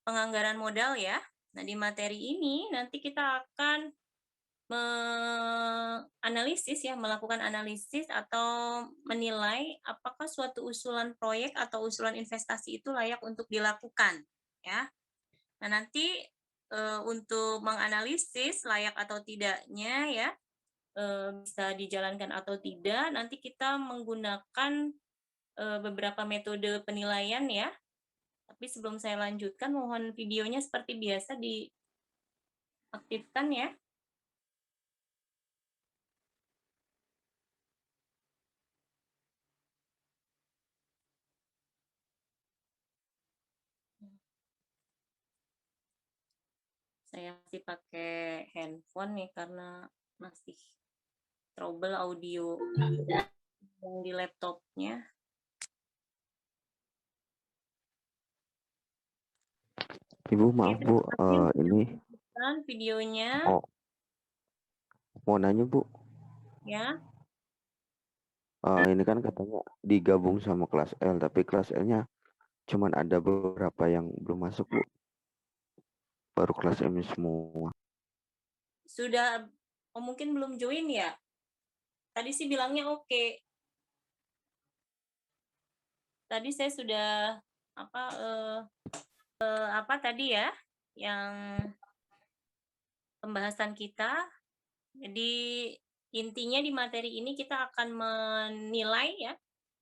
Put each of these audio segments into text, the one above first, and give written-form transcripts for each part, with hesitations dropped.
penganggaran modal ya. Nah, di materi ini nanti kita akan melakukan analisis atau menilai apakah suatu usulan proyek atau usulan investasi itu layak untuk dilakukan, ya. Nah, nanti untuk menganalisis layak atau tidaknya ya, bisa dijalankan atau tidak, nanti kita menggunakan beberapa metode penilaian ya. Tapi sebelum saya lanjutkan, mohon videonya seperti biasa diaktifkan ya. Saya masih pakai handphone nih karena masih trouble audio yang di laptopnya. Ibu maaf Bu, ini videonya mau nanya Bu, ya. ini kan katanya digabung sama kelas L, tapi kelas L-nya cuman ada beberapa yang belum masuk Bu, baru kelas M semua. Sudah mungkin belum join ya. Tadi sih bilangnya oke. Tadi saya sudah apa tadi ya yang pembahasan kita. Jadi intinya di materi ini kita akan menilai ya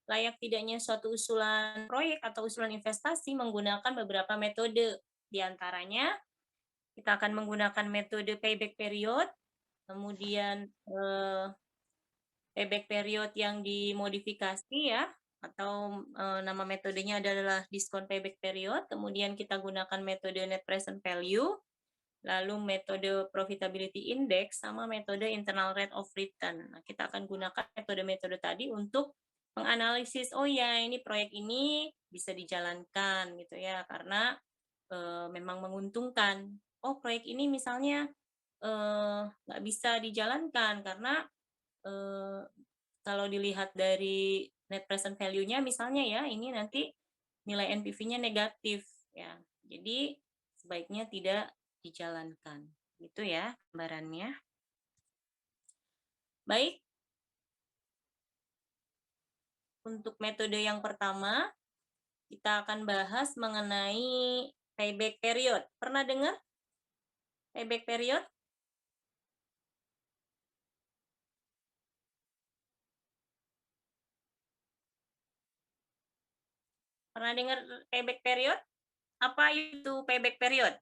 layak tidaknya suatu usulan proyek atau usulan investasi menggunakan beberapa metode. Di antaranya kita akan menggunakan metode payback period, kemudian payback period yang dimodifikasi ya, atau nama metodenya adalah diskon payback period, kemudian kita gunakan metode net present value, lalu metode profitability index, sama metode internal rate of return. Nah, kita akan gunakan metode-metode tadi untuk menganalisis, oh ya ini proyek ini bisa dijalankan gitu ya, karena memang menguntungkan. Oh proyek ini misalnya nggak bisa dijalankan karena kalau dilihat dari net present value-nya misalnya ya, ini nanti nilai NPV-nya negatif ya. Jadi sebaiknya tidak dijalankan. Gitu ya gambarannya. Baik. Untuk metode yang pertama, kita akan bahas mengenai payback period. Pernah dengar payback period? Pernah dengar payback period? Apa itu payback period?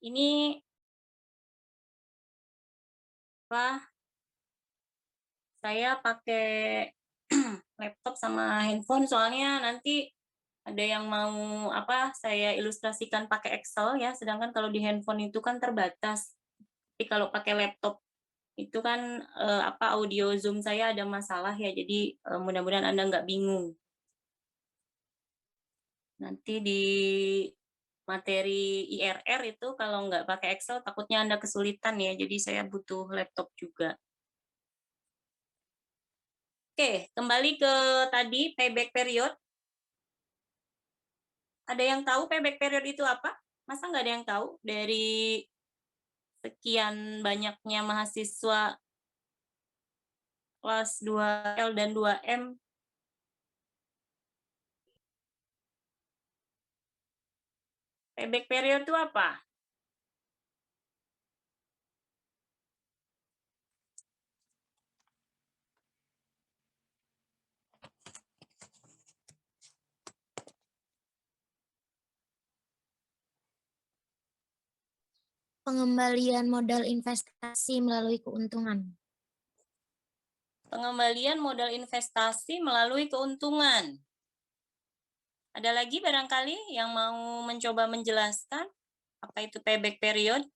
Ini apa, saya pakai laptop sama handphone soalnya nanti ada yang mau apa, saya ilustrasikan pakai Excel ya, sedangkan kalau di handphone itu kan terbatas. Tapi kalau pakai laptop itu kan, apa, audio Zoom saya ada masalah ya, jadi, mudah-mudahan Anda nggak bingung. Nanti di materi IRR itu kalau nggak pakai Excel takutnya Anda kesulitan ya, jadi saya butuh laptop juga. Oke, kembali ke tadi payback period. Ada yang tahu payback period itu apa? Masa nggak ada yang tahu? Dari sekian banyaknya mahasiswa kelas 2L dan 2M, payback period itu apa? Pengembalian modal investasi melalui keuntungan. Pengembalian modal investasi melalui keuntungan. Ada lagi barangkali yang mau mencoba menjelaskan apa itu payback period?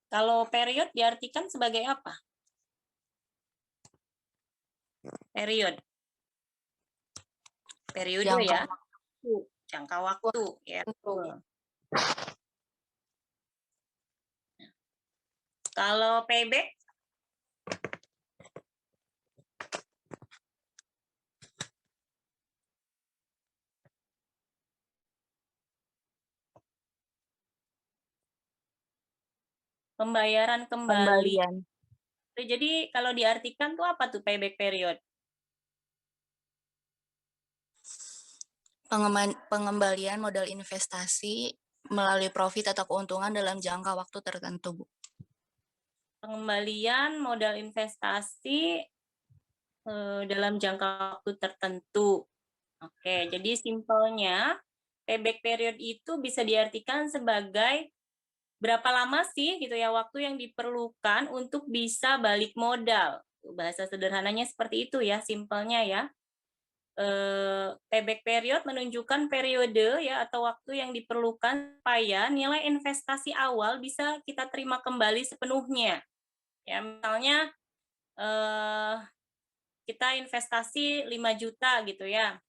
Kalau period diartikan sebagai apa? Period. Periode ya. Jangka waktu. Ya, betul. Kalau payback? Pembayaran kembali. Jadi kalau diartikan tuh apa tuh payback period? Pengembalian modal investasi melalui profit atau keuntungan dalam jangka waktu tertentu, Bu. Pengembalian modal investasi dalam jangka waktu tertentu. Oke, jadi simpelnya payback period itu bisa diartikan sebagai berapa lama sih gitu ya waktu yang diperlukan untuk bisa balik modal. Bahasa sederhananya seperti itu ya, simpelnya ya. Payback period menunjukkan periode ya atau waktu yang diperlukan supaya nilai investasi awal bisa kita terima kembali sepenuhnya. Ya, misalnya kita investasi 5 juta gitu ya.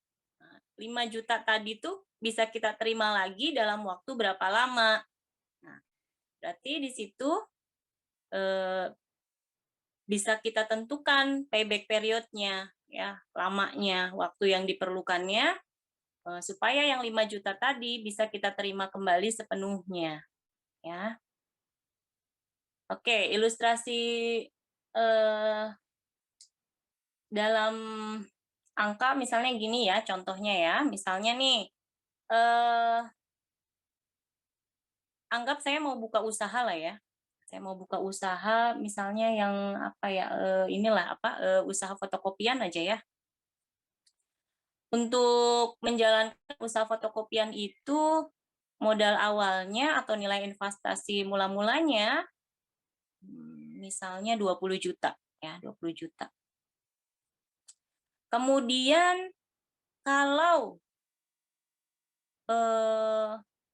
5 juta tadi tuh bisa kita terima lagi dalam waktu berapa lama. Nah, berarti di situ bisa kita tentukan payback periodnya ya, lamanya, waktu yang diperlukannya supaya yang 5 juta tadi bisa kita terima kembali sepenuhnya ya. Oke, ilustrasi dalam angka misalnya gini ya, contohnya ya. Misalnya nih anggap saya mau buka usaha lah ya. Saya mau buka usaha misalnya yang apa ya, inilah apa, usaha fotokopian aja ya. Untuk menjalankan usaha fotokopian itu modal awalnya atau nilai investasi mula-mulanya misalnya 20 juta ya, 20 juta. Kemudian kalau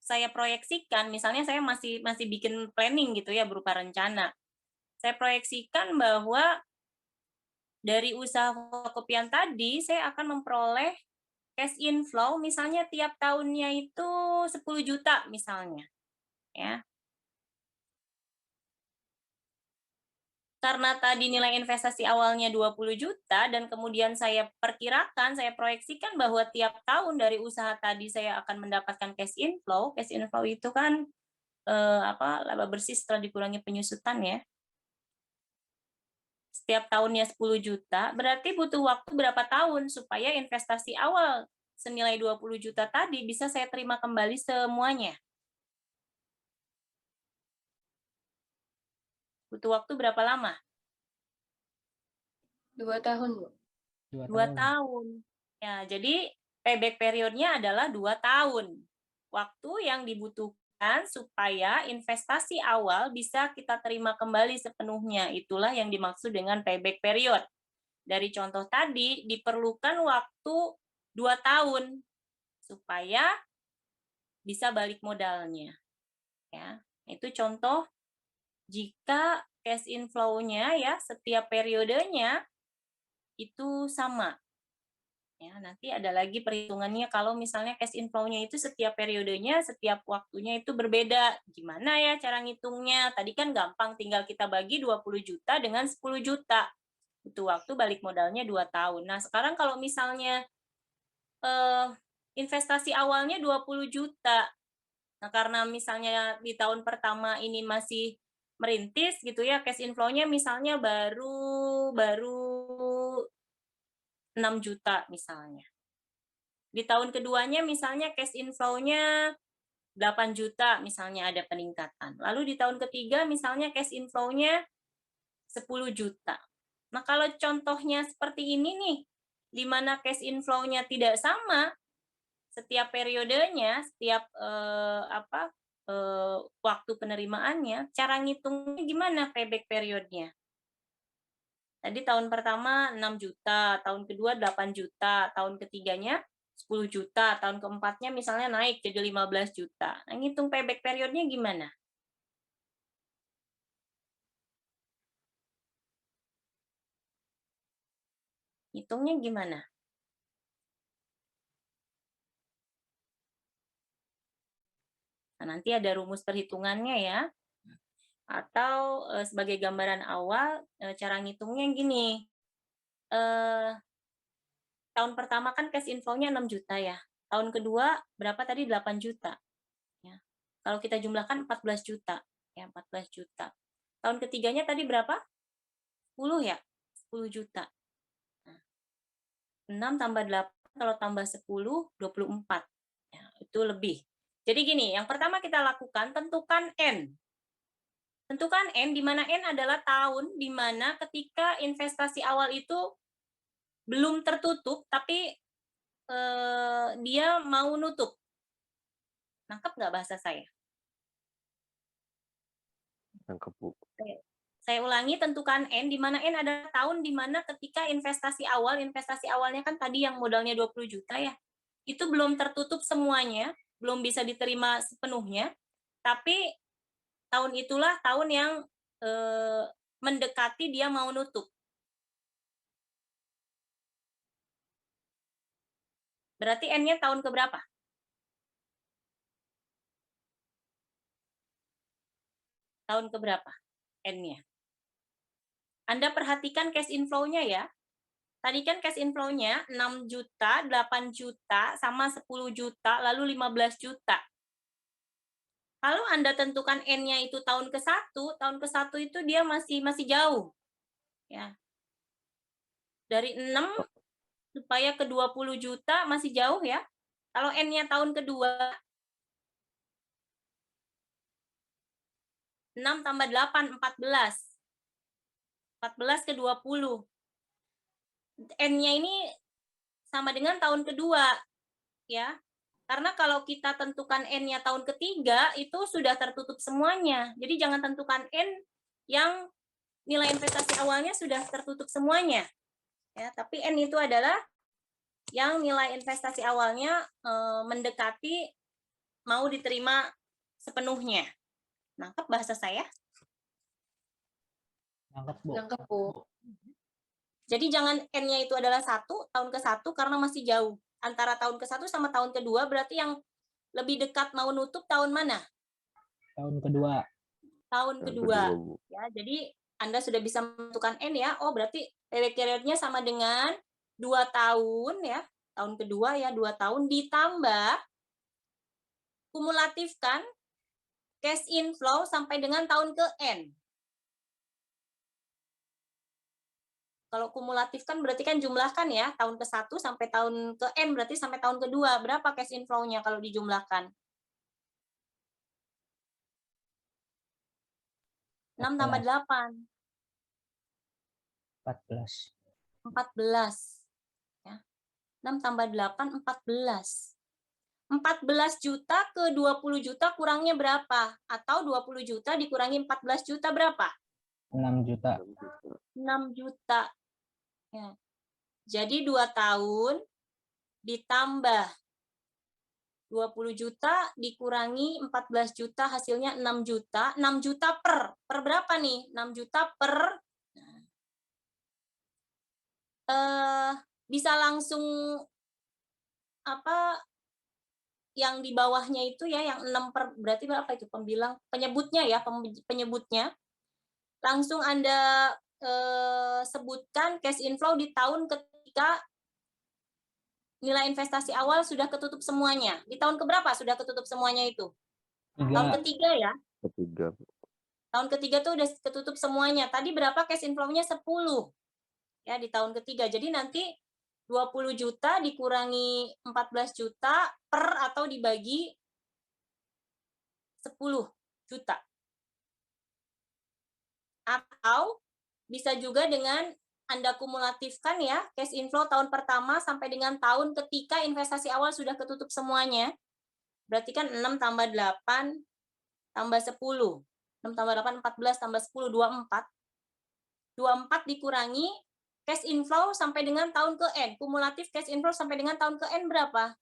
saya proyeksikan, misalnya saya masih bikin planning gitu ya berupa rencana. Saya proyeksikan bahwa dari usaha fotokopian tadi saya akan memperoleh cash inflow misalnya tiap tahunnya itu 10 juta misalnya. Ya. Karena tadi nilai investasi awalnya 20 juta dan kemudian saya perkirakan, saya proyeksikan bahwa tiap tahun dari usaha tadi saya akan mendapatkan cash inflow. Cash inflow itu kan laba bersih setelah dikurangi penyusutan ya. Setiap tahunnya 10 juta, berarti butuh waktu berapa tahun supaya investasi awal senilai 20 juta tadi bisa saya terima kembali semuanya. Butuh waktu berapa lama? 2 tahun, Bu. 2 tahun. Ya, jadi payback periodnya adalah 2 tahun. Waktu yang dibutuhkan supaya investasi awal bisa kita terima kembali sepenuhnya. Itulah yang dimaksud dengan payback period. Dari contoh tadi, diperlukan waktu 2 tahun supaya bisa balik modalnya. Ya, itu contoh jika cash inflow-nya ya setiap periodenya itu sama. Ya, nanti ada lagi perhitungannya kalau misalnya cash inflow-nya itu setiap periodenya, setiap waktunya itu berbeda. Gimana ya cara ngitungnya? Tadi kan gampang, tinggal kita bagi 20 juta dengan 10 juta. Butuh waktu balik modalnya 2 tahun. Nah, sekarang kalau misalnya investasi awalnya 20 juta. Nah, karena misalnya di tahun pertama ini masih merintis gitu ya, cash inflow-nya misalnya baru 6 juta misalnya. Di tahun keduanya misalnya cash inflow-nya 8 juta misalnya ada peningkatan. Lalu di tahun ketiga misalnya cash inflow-nya 10 juta. Nah, kalau contohnya seperti ini nih, di mana cash inflow-nya tidak sama setiap periodenya, setiap waktu penerimaannya, cara ngitungnya gimana payback periodnya? Tadi tahun pertama 6 juta, tahun kedua 8 juta, tahun ketiganya 10 juta, tahun keempatnya misalnya naik jadi 15 juta. Nah, ngitung payback periodnya gimana? Hitungnya gimana? Nah, nanti ada rumus perhitungannya ya. Atau sebagai gambaran awal, cara ngitungnya gini. Tahun pertama kan cash inflow-nya 6 juta ya. Tahun kedua berapa tadi? 8 juta. Ya. Kalau kita jumlahkan 14 juta. Ya, 14 juta. Tahun ketiganya tadi berapa? 10 ya? 10 juta. Nah, 6 tambah 8, kalau tambah 10, 24. Ya, itu lebih. Jadi gini, yang pertama kita lakukan, tentukan N. Tentukan N, di mana N adalah tahun di mana ketika investasi awal itu belum tertutup, tapi dia mau nutup. Nangkep nggak bahasa saya? Nangkep, Bu. Saya ulangi, tentukan N, di mana N adalah tahun di mana ketika investasi awalnya kan tadi yang modalnya 20 juta ya, itu belum tertutup semuanya, belum bisa diterima sepenuhnya, tapi tahun itulah tahun yang mendekati dia mau nutup. Berarti N-nya tahun keberapa? Tahun keberapa N-nya? Anda perhatikan cash inflow-nya ya. Tadi kan cash inflow-nya 6 juta, 8 juta, sama 10 juta, lalu 15 juta. Kalau Anda tentukan N-nya itu tahun ke-1 itu dia masih jauh. Ya. Dari 6 supaya ke 20 juta masih jauh ya. Kalau N-nya tahun kedua, 6 tambah 8, 14. 14 ke 20. N-nya ini sama dengan tahun kedua. Ya. Karena kalau kita tentukan N-nya tahun ketiga, itu sudah tertutup semuanya. Jadi jangan tentukan N yang nilai investasi awalnya sudah tertutup semuanya. Ya, tapi N itu adalah yang nilai investasi awalnya mendekati mau diterima sepenuhnya. Nangkep bahasa saya? Nangkep, Bu. Nangkep, Bu. Jadi jangan N-nya itu adalah 1, tahun ke-1 karena masih jauh. Antara tahun ke-1 sama tahun kedua berarti yang lebih dekat mau nutup tahun mana? Tahun kedua. Tahun kedua. Ya, jadi Anda sudah bisa menentukan N ya. Oh, berarti payback periodnya sama dengan 2 tahun ya. Tahun kedua ya, 2 tahun ditambah kumulatifkan cash inflow sampai dengan tahun ke N. Kalau kumulatif kan berarti kan jumlahkan ya, tahun ke-1 sampai tahun ke N, berarti sampai tahun kedua. Berapa cash inflow-nya kalau dijumlahkan? 6 tambah 8. 14. 14. Ya. 6 tambah 8, 14. 14 juta ke 20 juta kurangnya berapa? Atau 20 juta dikurangi 14 juta berapa? 6 juta. 6 juta. Ya. Jadi 2 tahun ditambah 20 juta dikurangi 14 juta hasilnya 6 juta. 6 juta per berapa nih? 6 juta per bisa langsung apa yang di bawahnya itu ya, yang 6 per berarti berapa itu pembilang penyebutnya ya, penyebutnya. Langsung Anda sebutkan cash inflow di tahun ketika nilai investasi awal sudah ketutup semuanya. Di tahun keberapa sudah ketutup semuanya itu? 3. Tahun ketiga ya. Ketiga. Tahun ketiga tuh udah ketutup semuanya. Tadi berapa cash inflow-nya? 10. Ya, di tahun ketiga. Jadi nanti 20 juta dikurangi 14 juta per atau dibagi 10 juta. Atau bisa juga dengan Anda kumulatifkan ya, cash inflow tahun pertama sampai dengan tahun ketika investasi awal sudah ketutup semuanya. Berarti kan 6 tambah 8 tambah 10. 6 tambah 8, 14 tambah 10, 24. 24 dikurangi cash inflow sampai dengan tahun ke N. Kumulatif cash inflow sampai dengan tahun ke N berapa?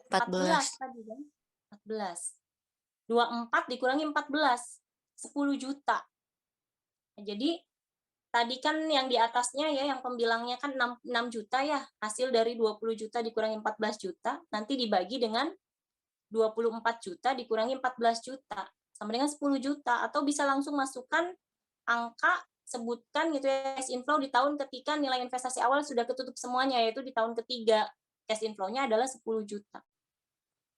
Empat 14 tadi kan? 14. 24 dikurangi 14. 10 juta. Nah, jadi tadi kan yang di atasnya ya, yang pembilangnya kan 6 juta ya. Hasil dari 20 juta dikurangi 14 juta. Nanti dibagi dengan 24 juta dikurangi 14 juta. Sama dengan 10 juta. Atau bisa langsung masukkan angka, sebutkan gitu ya, cash inflow di tahun ketika nilai investasi awal sudah ketutup semuanya, yaitu di tahun ketiga. Cash inflow-nya adalah 10 juta.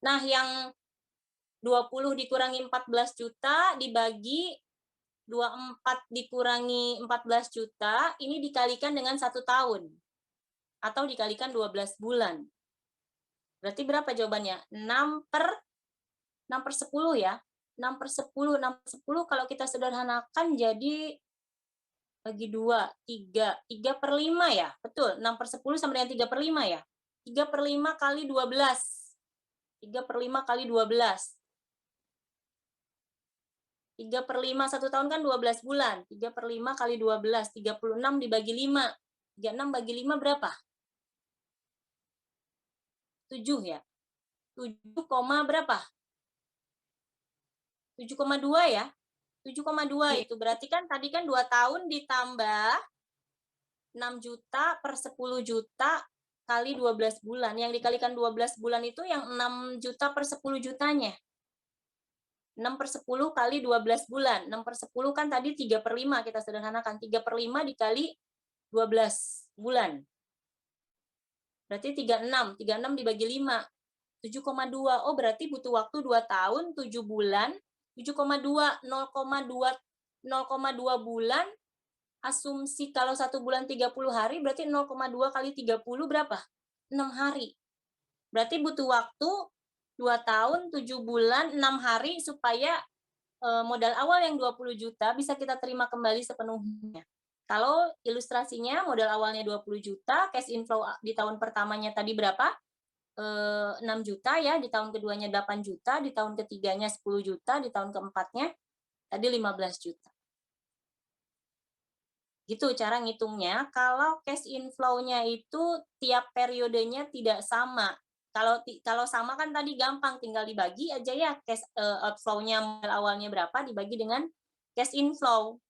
Nah, yang 20 dikurangi 14 juta dibagi 24 dikurangi 14 juta, ini dikalikan dengan 1 tahun. Atau dikalikan 12 bulan. Berarti berapa jawabannya? 6 per 10 ya. 6 per 10. 6 per 10 kalau kita sederhanakan jadi bagi 2, 3. 3 per 5 ya. Betul, 6 per 10 sama dengan 3 per 5 ya. 3 per 5 kali 12. 3 per 5 kali 12. 3 per 5 1 tahun kan 12 bulan. 3 per 5 kali 12. 36 dibagi 5. 36 bagi 5 berapa? 7 ya. 7, berapa? 7,2 ya. 7,2 itu berarti kan tadi kan 2 tahun ditambah 6 juta per 10 juta kali 12 bulan. Yang dikalikan 12 bulan itu yang 6 juta per 10 jutanya. 6 per 10 kali 12 bulan. 6 per 10 kan tadi 3 per 5 kita sederhanakan. 3 per 5 dikali 12 bulan. Berarti 36. 36 dibagi 5. 7,2. Oh berarti butuh waktu 2 tahun, 7 bulan. 7,2. 0,2 bulan. Asumsi kalau 1 bulan 30 hari, berarti 0,2 kali 30 berapa? 6 hari. Berarti butuh waktu 2 tahun, 7 bulan, 6 hari supaya modal awal yang 20 juta bisa kita terima kembali sepenuhnya. Kalau ilustrasinya modal awalnya 20 juta, cash inflow di tahun pertamanya tadi berapa? 6 juta ya, di tahun keduanya 8 juta, di tahun ketiganya 10 juta, di tahun keempatnya tadi 15 juta. Gitu cara ngitungnya. Kalau cash inflow-nya itu tiap periodenya tidak sama. Kalau sama kan tadi gampang, tinggal dibagi aja ya cash outflow-nya awalnya berapa dibagi dengan cash inflow.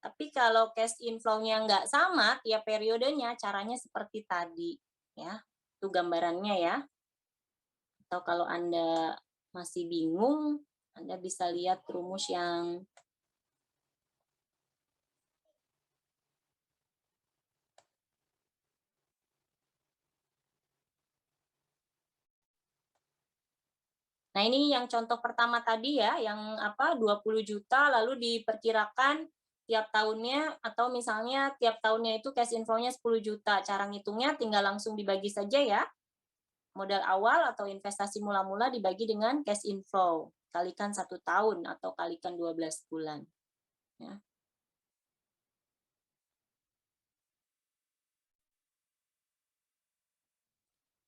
Tapi kalau cash inflow-nya nggak sama tiap periodenya, caranya seperti tadi ya. Itu gambarannya ya. Atau kalau Anda masih bingung, Anda bisa lihat rumus yang Nah, ini yang contoh pertama tadi ya, yang 20 juta lalu diperkirakan tiap tahunnya atau misalnya tiap tahunnya itu cash inflow-nya 10 juta. Cara ngitungnya tinggal langsung dibagi saja ya. Modal awal atau investasi mula-mula dibagi dengan cash inflow. Kalikan 1 tahun atau kalikan 12 bulan. Ya.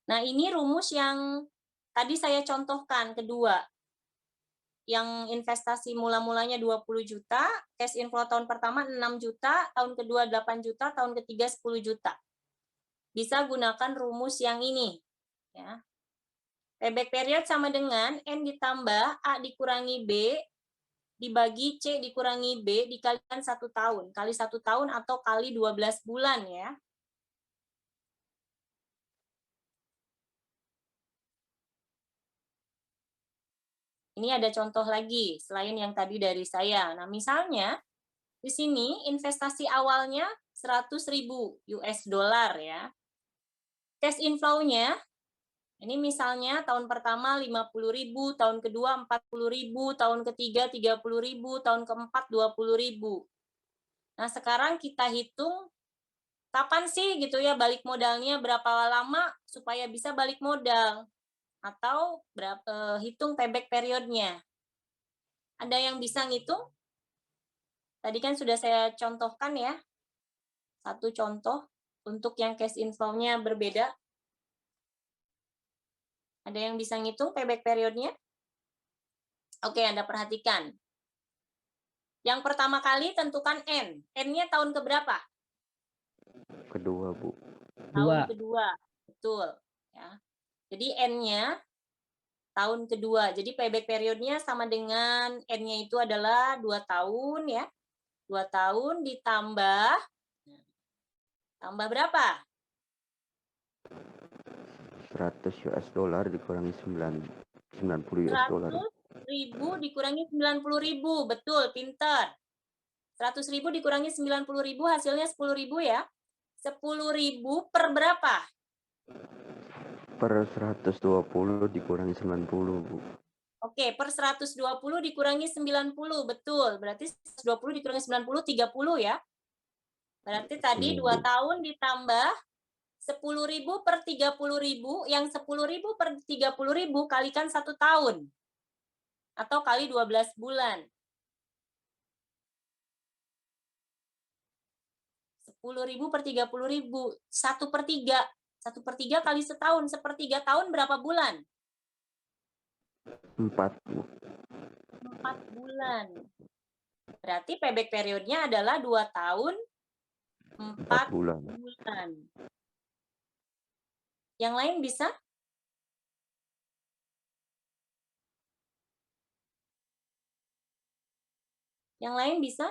Nah, ini rumus yang tadi saya contohkan kedua. Yang investasi mula-mulanya 20 juta, cash inflow tahun pertama 6 juta, tahun kedua 8 juta, tahun ketiga 10 juta. Bisa gunakan rumus yang ini. Ya. Payback period sama dengan N ditambah A dikurangi B, dibagi C dikurangi B, dikalikan 1 tahun. Kali 1 tahun atau kali 12 bulan ya. Ini ada contoh lagi selain yang tadi dari saya. Nah, misalnya di sini investasi awalnya 100.000 US dollar ya. Cash inflow-nya ini misalnya tahun pertama 50.000, tahun kedua 40.000, tahun ketiga 30.000, tahun keempat 20.000. Nah, sekarang kita hitung kapan sih gitu ya balik modalnya, berapa lama supaya bisa balik modal. Atau hitung payback periodnya. Ada yang bisa ngitung? Tadi kan sudah saya contohkan ya. Satu contoh untuk yang cash inflow-nya berbeda. Ada yang bisa ngitung payback periodnya? Oke, Anda perhatikan. Yang pertama kali tentukan N. N-nya tahun keberapa? Kedua, Bu. Tahun kedua. Betul. Ya. Jadi N-nya tahun kedua. Jadi payback periodnya sama dengan N-nya itu adalah 2 tahun ya. 2 tahun ditambah berapa? 100 US dollar dikurangi 90 US dollar. 100.000 dikurangi 90.000. Betul, pinter. 100.000 dikurangi 90.000 hasilnya 10.000 ya. 10.000 per berapa? Per 120 dikurangi 90, Bu. Oke, per 120 dikurangi 90. Betul. Berarti 120 dikurangi 90, 30 ya. Berarti tadi 2 tahun ditambah 10.000 per 30.000. Yang 10.000 per 30.000 kalikan 1 tahun. Atau kali 12 bulan. 10.000 per 30.000. 1/3. 1/3 kali setahun. 1/3 tahun berapa bulan? 4, Bu. 4 bulan. Berarti payback periodnya adalah 2 tahun 4 bulan. Yang lain bisa? Yang lain bisa?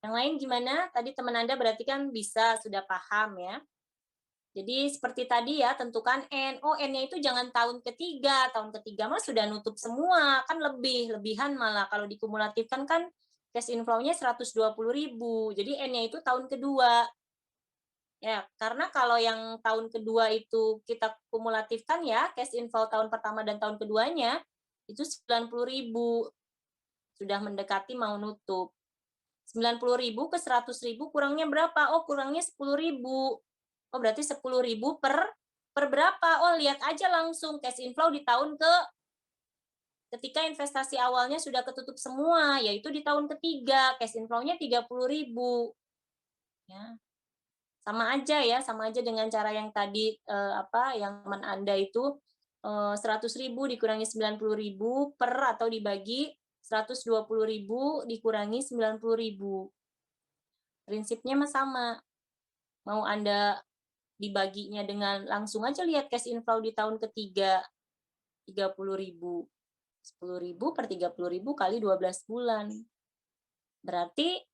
Yang lain gimana? Tadi teman Anda berarti kan bisa, sudah paham ya. Jadi seperti tadi ya, tentukan N. Oh, N-nya itu jangan tahun ketiga. Tahun ketiga mah sudah nutup semua. Kan lebihan malah. Kalau dikumulatifkan kan cash inflow-nya 120.000. Jadi N-nya itu tahun kedua. Ya, karena kalau yang tahun kedua itu kita kumulatifkan ya, cash inflow tahun pertama dan tahun keduanya, itu 90.000. Sudah mendekati mau nutup. 90.000 ke 100.000 kurangnya berapa? Oh, kurangnya 10.000. Oh, berarti 10.000 per berapa? Oh, lihat aja langsung cash inflow di tahun ketika investasi awalnya sudah ketutup semua, yaitu di tahun ketiga, cash inflow-nya 30.000. Ya. Sama aja ya, sama aja dengan cara yang tadi yang teman Anda itu 100.000 dikurangi 90.000 per atau dibagi 120.000 dikurangi 90.000. Prinsipnya sama. Mau Anda dibaginya dengan langsung aja lihat cash inflow di tahun ketiga 30.000. 10.000 per 30.000 kali 12 bulan. Berarti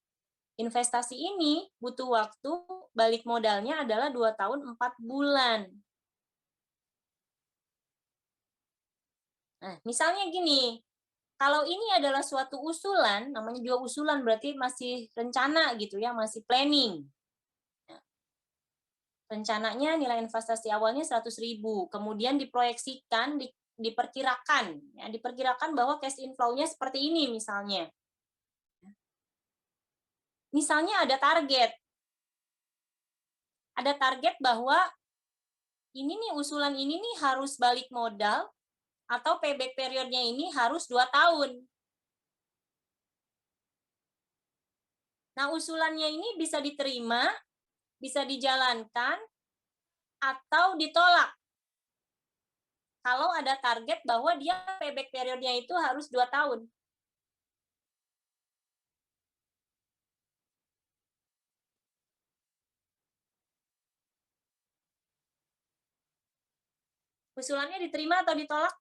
investasi ini butuh waktu balik modalnya adalah 2 tahun 4 bulan. Nah, misalnya gini, kalau ini adalah suatu usulan, namanya juga usulan berarti masih rencana gitu ya, masih planning. Rencananya nilai investasi awalnya 100.000, kemudian diproyeksikan, diperkirakan bahwa cash inflow-nya seperti ini misalnya. misalnya ada target. Ada target bahwa ini nih usulan ini nih harus balik modal atau payback periodnya ini harus 2 tahun. Nah, usulannya ini bisa diterima, bisa dijalankan, atau ditolak. Kalau ada target bahwa dia payback periodnya itu harus 2 tahun. Usulannya diterima atau ditolak?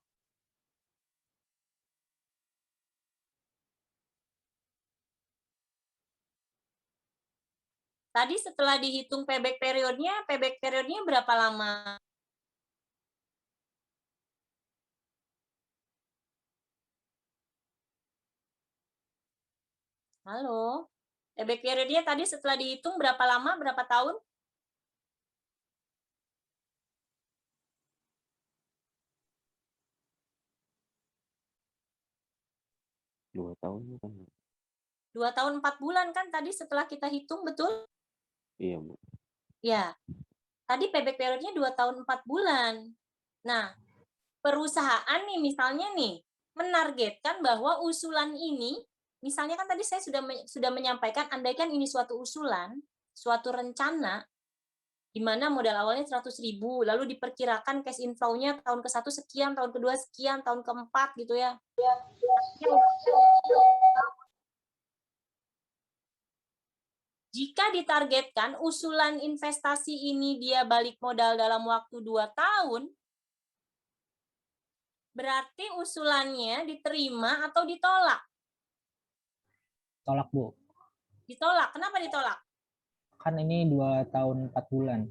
Tadi setelah dihitung payback periodnya berapa lama? Halo? Payback periodnya tadi setelah dihitung berapa lama, berapa tahun? Dua tahun kan? 2 tahun 4 bulan kan tadi setelah kita hitung, betul? Iya, Bu. Ya. Tadi payback periodnya 2 tahun 4 bulan. Nah, perusahaan nih misalnya nih menargetkan bahwa usulan ini, misalnya kan tadi saya sudah menyampaikan, andaikan ini suatu usulan, suatu rencana, di mana modal awalnya 100.000, lalu diperkirakan cash inflow-nya tahun ke-1 sekian, tahun kedua sekian, tahun keempat gitu ya. Jika ditargetkan usulan investasi ini dia balik modal dalam waktu 2 tahun, berarti usulannya diterima atau ditolak? Tolak, Bu. Ditolak. Kenapa ditolak? Kan ini 2 tahun 4 bulan.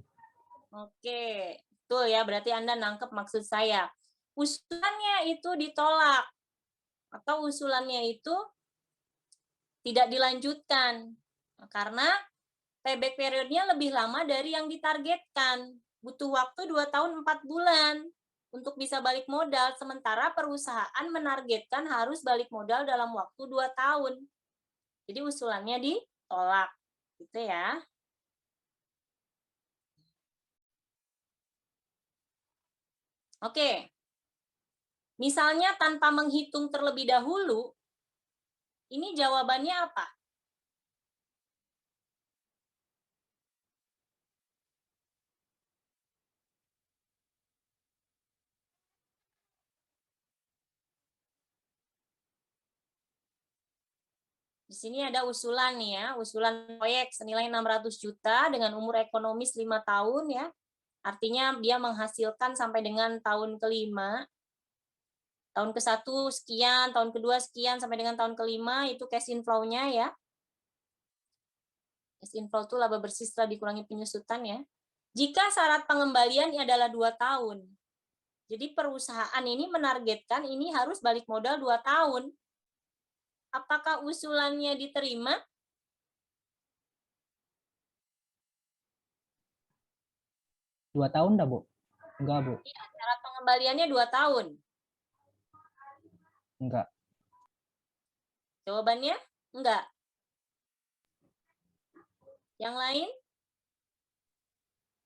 Oke, betul ya. Berarti Anda nangkep maksud saya. Usulannya itu ditolak atau usulannya itu tidak dilanjutkan karena payback periodnya lebih lama dari yang ditargetkan. Butuh waktu 2 tahun 4 bulan untuk bisa balik modal, sementara perusahaan menargetkan harus balik modal dalam waktu 2 tahun. Jadi usulannya ditolak, gitu ya. Oke. Misalnya tanpa menghitung terlebih dahulu, ini jawabannya apa? Di sini ada usulan nih ya, usulan proyek senilai 600 juta dengan umur ekonomis 5 tahun ya. Artinya dia menghasilkan sampai dengan tahun kelima. Tahun ke-1 sekian, tahun kedua sekian, sampai dengan tahun kelima itu cash inflow-nya ya. Cash inflow itu laba bersih setelah dikurangi penyusutan ya. Jika syarat pengembalian adalah 2 tahun. Jadi perusahaan ini menargetkan ini harus balik modal 2 tahun. Apakah usulannya diterima? Dua tahun dah, Bu? Enggak, Bu. Iya, syarat pengembaliannya 2 tahun. Enggak. Jawabannya enggak. Yang lain?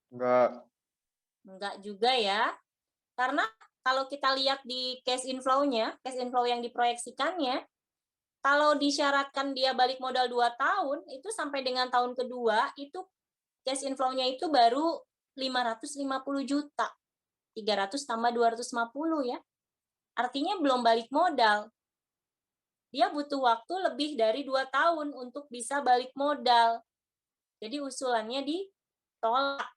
Enggak. Enggak juga ya. Karena kalau kita lihat di cash inflow-nya, cash inflow yang diproyeksikannya, kalau disyaratkan dia balik modal 2 tahun, itu sampai dengan tahun kedua, itu cash inflow-nya itu baru 550 juta. 300 tambah 250 ya. Artinya belum balik modal. Dia butuh waktu lebih dari 2 tahun untuk bisa balik modal. Jadi usulannya ditolak.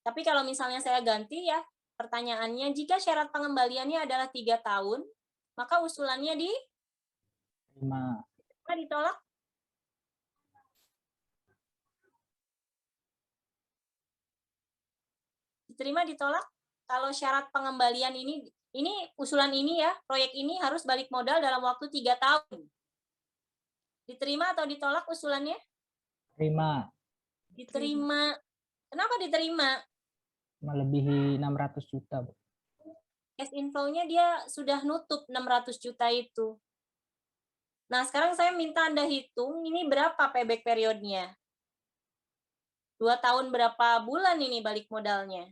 Tapi kalau misalnya saya ganti ya, pertanyaannya, jika syarat pengembaliannya adalah 3 tahun, maka usulannya ditolak? Diterima, ditolak? Kalau syarat pengembalian ini usulan ini ya, proyek ini harus balik modal dalam waktu 3 tahun. Diterima atau ditolak usulannya? Terima. Diterima. Kenapa diterima? Melebihi 600 juta, Bu. Cash inflow-nya dia sudah nutup 600 juta itu. Nah, sekarang saya minta Anda hitung ini berapa payback periodnya. 2 tahun berapa bulan ini balik modalnya?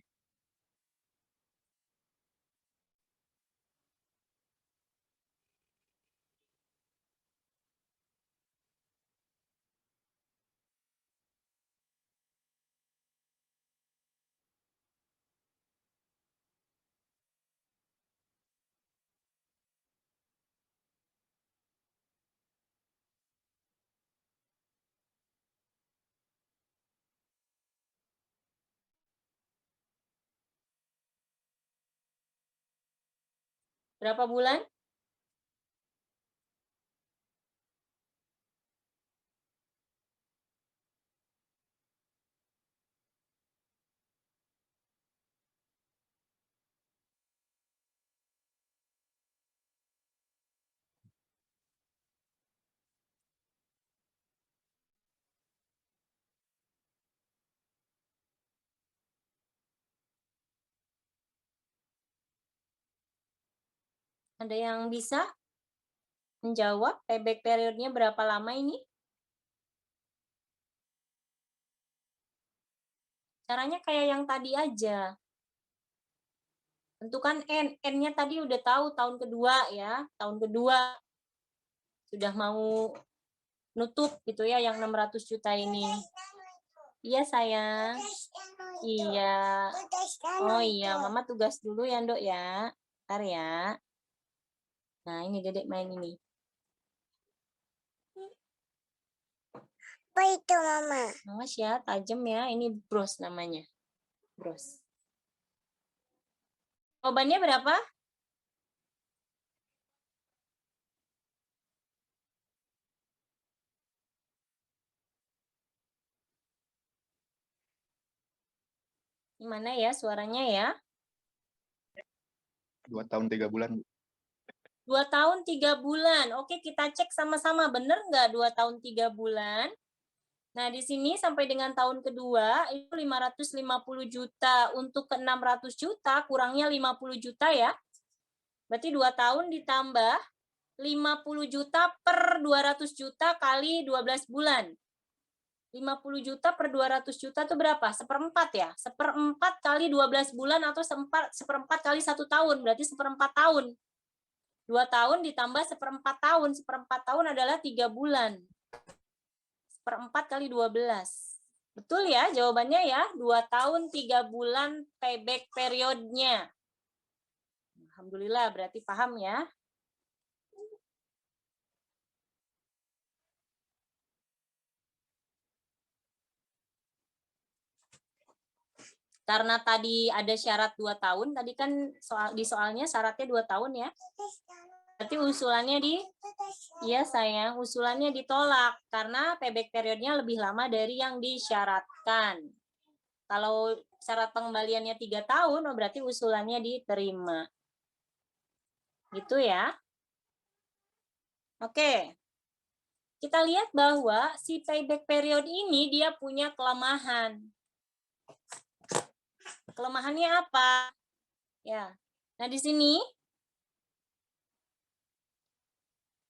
Berapa bulan? Ada yang bisa menjawab payback periodnya berapa lama ini? Caranya kayak yang tadi aja. Tentukan N. N-nya tadi udah tahu tahun kedua ya. Tahun kedua sudah mau nutup gitu ya yang 600 juta ini. Iya sayang. Iya. Oh iya, Mama tugas dulu ya, Ndok ya. Ntar ya. Nah, ini Dedek main ini. Apa itu, Mama? Awas ya, tajam ya. Ini bros namanya. Bros. Jawabannya berapa? Gimana ya suaranya ya? 2 tahun 3 bulan. 2 tahun 3 bulan. Oke, kita cek sama-sama. Bener nggak 2 tahun 3 bulan? Nah, di sini sampai dengan tahun kedua, itu 550 juta. Untuk ke 600 juta, kurangnya 50 juta ya. Berarti 2 tahun ditambah 50 juta per 200 juta kali 12 bulan. 50 juta per 200 juta itu berapa? Seperempat ya? Seperempat kali 12 bulan atau seperempat kali 1 tahun. Berarti seperempat tahun. 2 tahun ditambah seperempat tahun. Seperempat tahun adalah 3 bulan. Seperempat kali 12. Betul ya jawabannya ya? 2 tahun 3 bulan payback periodnya. Alhamdulillah berarti paham ya. Karena tadi ada syarat 2 tahun, tadi kan di soalnya syaratnya 2 tahun ya. Berarti usulannya iya sayang, usulannya ditolak karena payback periodnya lebih lama dari yang disyaratkan. Kalau syarat pengembaliannya 3 tahun, berarti usulannya diterima. Gitu ya. Oke. Kita lihat bahwa si payback period ini dia punya kelemahan. Kelemahannya apa? Ya. Nah, di sini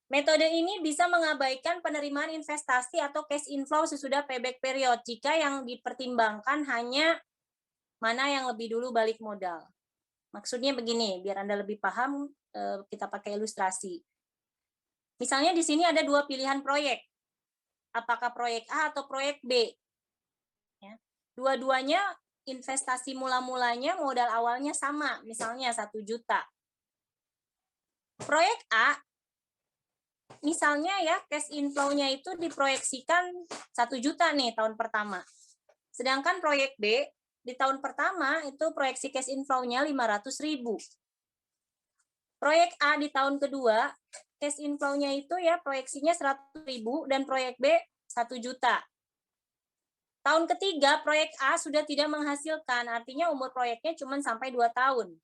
metode ini bisa mengabaikan penerimaan investasi atau cash inflow sesudah payback period jika yang dipertimbangkan hanya mana yang lebih dulu balik modal. Maksudnya begini, biar Anda lebih paham, kita pakai ilustrasi. Misalnya di sini ada 2 pilihan proyek. Apakah proyek A atau proyek B? Ya. Dua-duanya investasi mula-mulanya modal awalnya sama, misalnya 1 juta. Proyek A, misalnya ya cash inflow-nya itu diproyeksikan 1 juta nih tahun pertama. Sedangkan proyek B, di tahun pertama itu proyeksi cash inflow-nya 500.000. Proyek A di tahun kedua, cash inflow-nya itu ya proyeksinya 100.000 dan proyek B 1 juta. Tahun ketiga, proyek A sudah tidak menghasilkan, artinya umur proyeknya cuma sampai 2 tahun.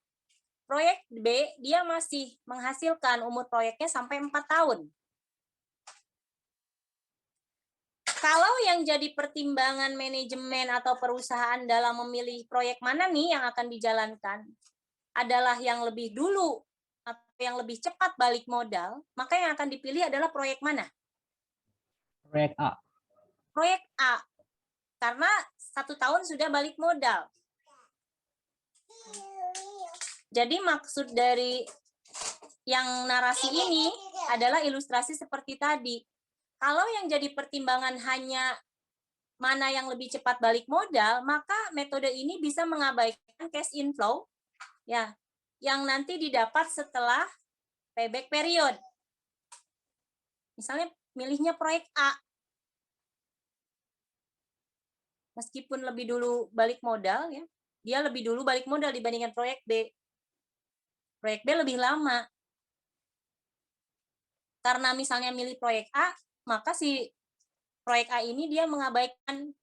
Proyek B, dia masih menghasilkan, umur proyeknya sampai 4 tahun. Kalau yang jadi pertimbangan manajemen atau perusahaan dalam memilih proyek mana nih yang akan dijalankan, adalah yang lebih dulu yang lebih cepat balik modal, maka yang akan dipilih adalah proyek mana? Proyek A. Proyek A. Karena 1 tahun sudah balik modal. Jadi maksud dari yang narasi ini adalah ilustrasi seperti tadi. Kalau yang jadi pertimbangan hanya mana yang lebih cepat balik modal, maka metode ini bisa mengabaikan cash inflow ya, yang nanti didapat setelah payback period. Misalnya milihnya proyek A. Meskipun lebih dulu balik modal ya, dia lebih dulu balik modal dibandingkan proyek B. Proyek B lebih lama. Karena misalnya milih proyek A, maka si proyek A ini dia mengabaikan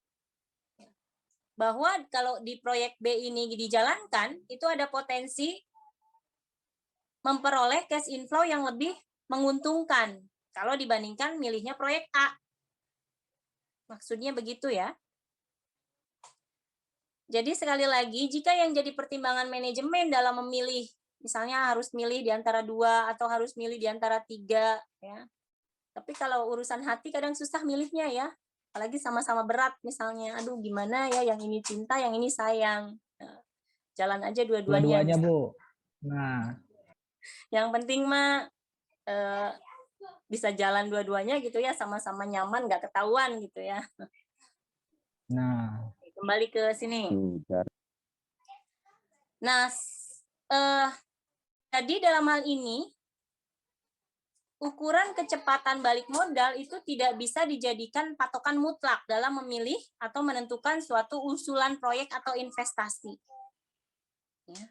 bahwa kalau di proyek B ini dijalankan, itu ada potensi memperoleh cash inflow yang lebih menguntungkan kalau dibandingkan milihnya proyek A. Maksudnya begitu ya. Jadi sekali lagi, jika yang jadi pertimbangan manajemen dalam memilih, misalnya harus milih di antara 2 atau harus milih di antara 3, ya. Tapi kalau urusan hati kadang susah milihnya ya. Apalagi sama-sama berat misalnya. Aduh gimana ya, yang ini cinta, yang ini sayang. Nah, jalan aja dua-duanya. Dua-duanya, Bu. Nah, Yang penting mah bisa jalan dua-duanya gitu ya, sama-sama nyaman, nggak ketahuan gitu ya. nah, Kembali ke sini. Bentar. Nah, jadi dalam hal ini, ukuran kecepatan balik modal itu tidak bisa dijadikan patokan mutlak dalam memilih atau menentukan suatu usulan proyek atau investasi. Ya.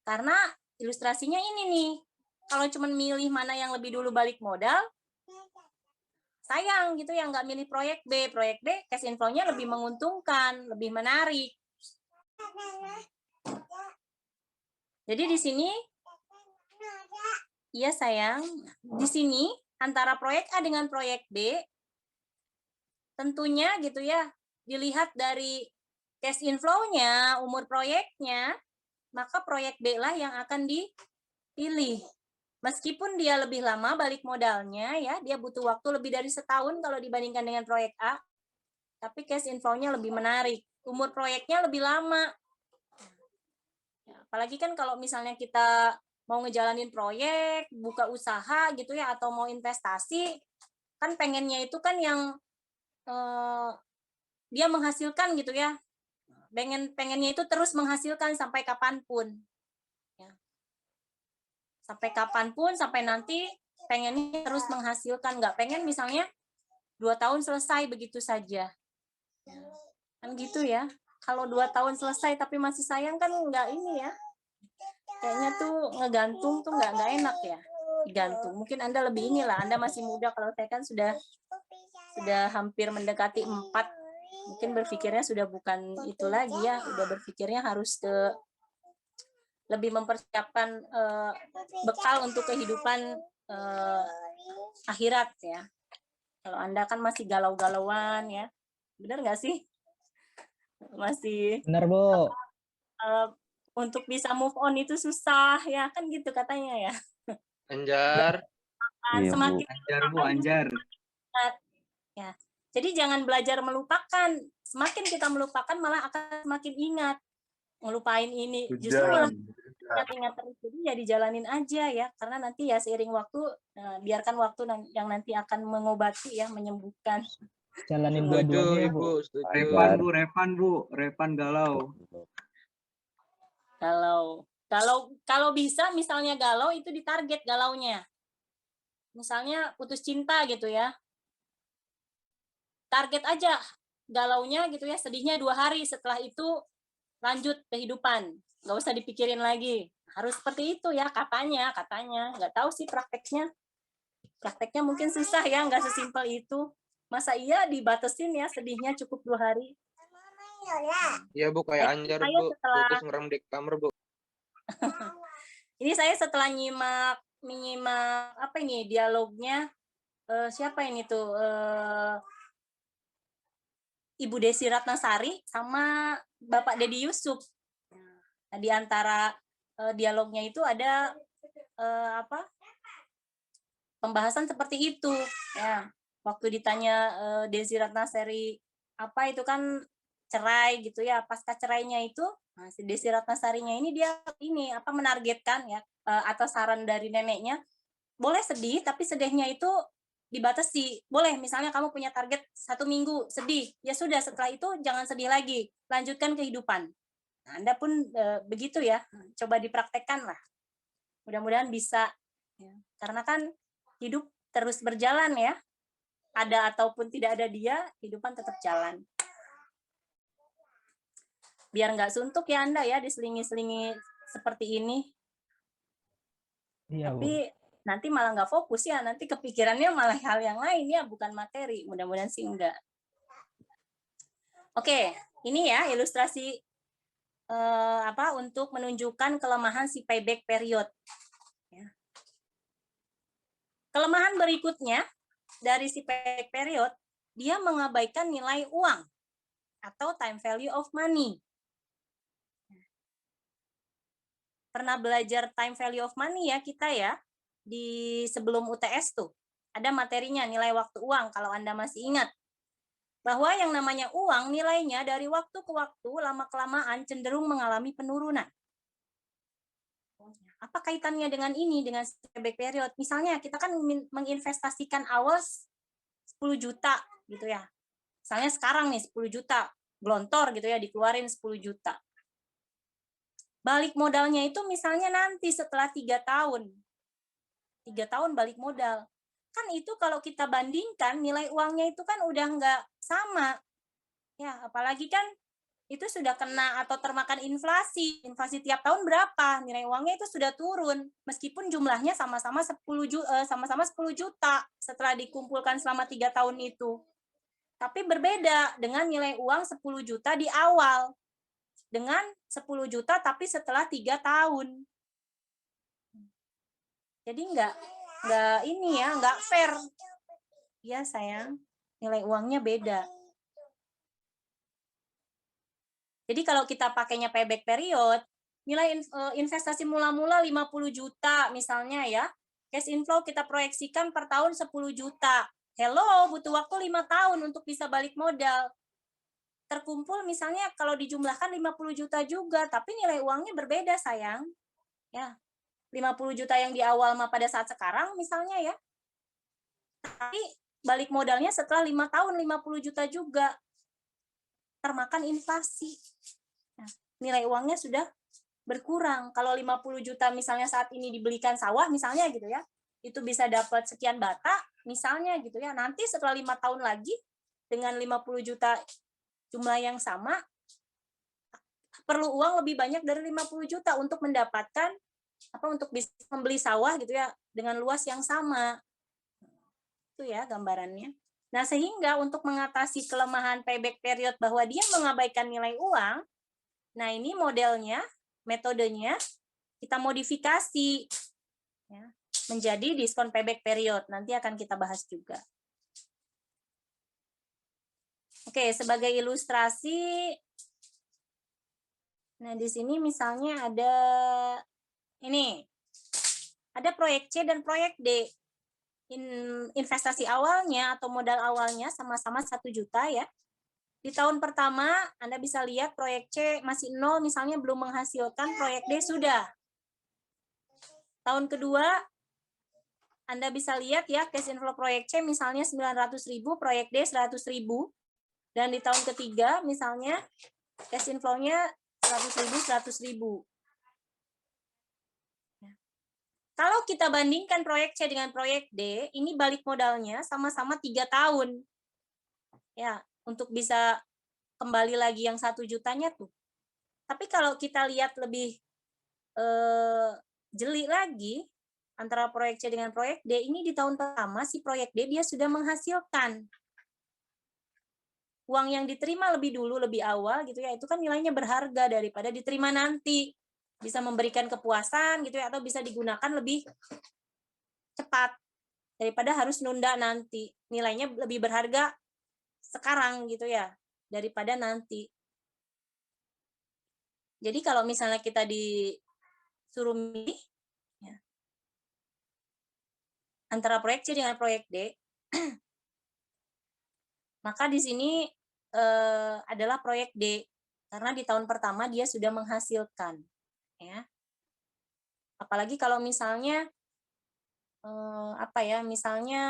Karena ilustrasinya ini nih, kalau cuma milih mana yang lebih dulu balik modal, sayang gitu ya, nggak milih proyek B. Proyek B cash inflow-nya lebih menguntungkan, lebih menarik. Jadi di sini, iya sayang, di sini antara proyek A dengan proyek B, tentunya gitu ya, dilihat dari cash inflow-nya, umur proyeknya, maka proyek B lah yang akan dipilih. Meskipun dia lebih lama balik modalnya, ya, dia butuh waktu lebih dari setahun kalau dibandingkan dengan proyek A, tapi cash inflow-nya lebih menarik. Umur proyeknya lebih lama. Apalagi kan kalau misalnya kita mau ngejalanin proyek, buka usaha gitu ya, atau mau investasi, kan pengennya itu kan yang dia menghasilkan gitu ya. Pengennya itu terus menghasilkan sampai kapanpun. Ya. Sampai kapanpun, sampai nanti pengennya terus menghasilkan. Nggak pengen misalnya 2 tahun selesai begitu saja. Kan gitu ya. Kalau 2 tahun selesai tapi masih sayang kan nggak ini ya. Kayaknya tuh ngegantung tuh nggak enak ya. Digantung. Mungkin Anda lebih inilah, Anda masih muda, kalau saya kan sudah hampir mendekati 4. Mungkin berpikirnya sudah bukan itu lagi ya, udah berpikirnya harus lebih mempersiapkan bekal untuk kehidupan akhirat ya. Kalau Anda kan masih galau-galauan ya. Benar nggak sih? Masih benar, Bu. untuk bisa move on itu susah ya, kan gitu katanya ya. Anjar. Iya, Semakin Bu. Anjar, Bu, Anjar. ya. Jadi jangan belajar melupakan. Semakin kita melupakan malah akan semakin ingat. Ngelupain ini justru malah ingat terus. Jadi ya dijalanin aja ya, karena nanti ya seiring waktu, biarkan waktu yang nanti akan mengobati ya, menyembuhkan. Jalanin Setuju, dua-duanya ya, Bu. Ibu. Setuju. Repan, Bu. Repan galau. Kalau bisa misalnya galau itu ditarget galaunya. Misalnya putus cinta gitu ya. Target aja galaunya gitu ya, sedihnya 2 hari, setelah itu lanjut kehidupan. Nggak usah dipikirin lagi. Harus seperti itu ya, katanya. Nggak tahu sih prakteknya. Prakteknya mungkin susah ya, nggak sesimpel itu. Masa iya dibatasin ya sedihnya cukup 2 hari? Iya, Bu, kayak Anjar, Bu. Fokus ngerem di kamar, Bu. Ini saya setelah nyimak apa ini dialognya, siapa ini tuh, Ibu Desi Ratnasari sama Bapak Dedi Yusuf. Nah, di antara dialognya itu ada pembahasan seperti itu ya. Waktu ditanya Desi Ratnasari apa itu kan cerai gitu ya, pasca cerainya itu si Desi Ratnasarinya ini dia menargetkan ya, atas saran dari neneknya, boleh sedih tapi sedihnya itu dibatasi. Boleh misalnya kamu punya target 1 minggu sedih, ya sudah setelah itu jangan sedih lagi, lanjutkan kehidupan. Nah, Anda pun begitu ya, coba dipraktekkan lah. Mudah-mudahan bisa ya. Karena kan hidup terus berjalan ya, ada ataupun tidak ada dia, kehidupan tetap jalan. Biar nggak suntuk ya Anda ya, diselingi-selingi seperti ini. Iya, Bu. Tapi nanti malah nggak fokus ya, nanti kepikirannya malah hal yang lain ya, bukan materi. Mudah-mudahan sih enggak. Oke, ini ya ilustrasi untuk menunjukkan kelemahan si payback period. Ya. Kelemahan berikutnya dari si payback period, dia mengabaikan nilai uang atau time value of money. Pernah belajar time value of money ya kita ya, di sebelum UTS tuh. Ada materinya nilai waktu uang kalau Anda masih ingat. Bahwa yang namanya uang nilainya dari waktu ke waktu lama-kelamaan cenderung mengalami penurunan. Apa kaitannya dengan ini, dengan payback period? Misalnya kita kan menginvestasikan awal 10 juta gitu ya. Misalnya sekarang nih 10 juta, glontor gitu ya, dikeluarin 10 juta. Balik modalnya itu misalnya nanti setelah 3 tahun. 3 tahun balik modal. Kan itu kalau kita bandingkan nilai uangnya itu kan udah nggak sama. Ya, apalagi kan itu sudah kena atau termakan inflasi. Inflasi tiap tahun berapa? Nilai uangnya itu sudah turun. Meskipun jumlahnya sama-sama 10 juta setelah dikumpulkan selama 3 tahun itu. Tapi berbeda dengan nilai uang 10 juta di awal. Dengan 10 juta tapi setelah 3 tahun. Jadi nggak fair. Ya sayang, nilai uangnya beda. Jadi kalau kita pakainya payback period, nilai investasi mula-mula 50 juta misalnya ya, cash inflow kita proyeksikan per tahun 10 juta. Hello, butuh waktu 5 tahun untuk bisa balik modal. Terkumpul misalnya kalau dijumlahkan 50 juta juga, tapi nilai uangnya berbeda sayang. Ya, 50 juta yang di awal mah pada saat sekarang misalnya ya. Tapi balik modalnya setelah 5 tahun 50 juta juga. Termakan inflasi. Nah, nilai uangnya sudah berkurang. Kalau 50 juta misalnya saat ini dibelikan sawah misalnya gitu ya. Itu bisa dapat sekian bata misalnya gitu ya. Nanti setelah 5 tahun lagi dengan 50 juta jumlah yang sama perlu uang lebih banyak dari 50 juta untuk mendapatkan untuk bisa membeli sawah gitu ya dengan luas yang sama. Itu ya gambarannya. Nah, sehingga untuk mengatasi kelemahan payback period bahwa dia mengabaikan nilai uang, nah ini modelnya, metodenya kita modifikasi ya, menjadi diskon payback period. Nanti akan kita bahas juga. Oke, sebagai ilustrasi, nah di sini misalnya ada ini, ada proyek C dan proyek D. Investasi awalnya atau modal awalnya sama-sama 1 juta ya. Di tahun pertama Anda bisa lihat proyek C masih 0 misalnya belum menghasilkan, proyek D sudah. Tahun kedua Anda bisa lihat ya cash inflow proyek C misalnya 900.000, proyek D 100.000. Dan di tahun ketiga misalnya cash inflow-nya 100.000. Kalau kita bandingkan proyek C dengan proyek D, ini balik modalnya sama-sama 3 tahun. Ya, untuk bisa kembali lagi yang 1 jutanya tuh. Tapi kalau kita lihat lebih jeli lagi, antara proyek C dengan proyek D, ini di tahun pertama si proyek D dia sudah menghasilkan. Uang yang diterima lebih dulu, lebih awal gitu ya, itu kan nilainya berharga daripada diterima nanti. Bisa memberikan kepuasan gitu ya, atau bisa digunakan lebih cepat daripada harus nunda nanti. Nilainya lebih berharga sekarang gitu ya daripada nanti. Jadi kalau misalnya kita disuruh milih ya, antara proyek C dengan proyek D, maka di sini adalah proyek D, karena di tahun pertama dia sudah menghasilkan. Ya. Apalagi kalau misalnya, misalnya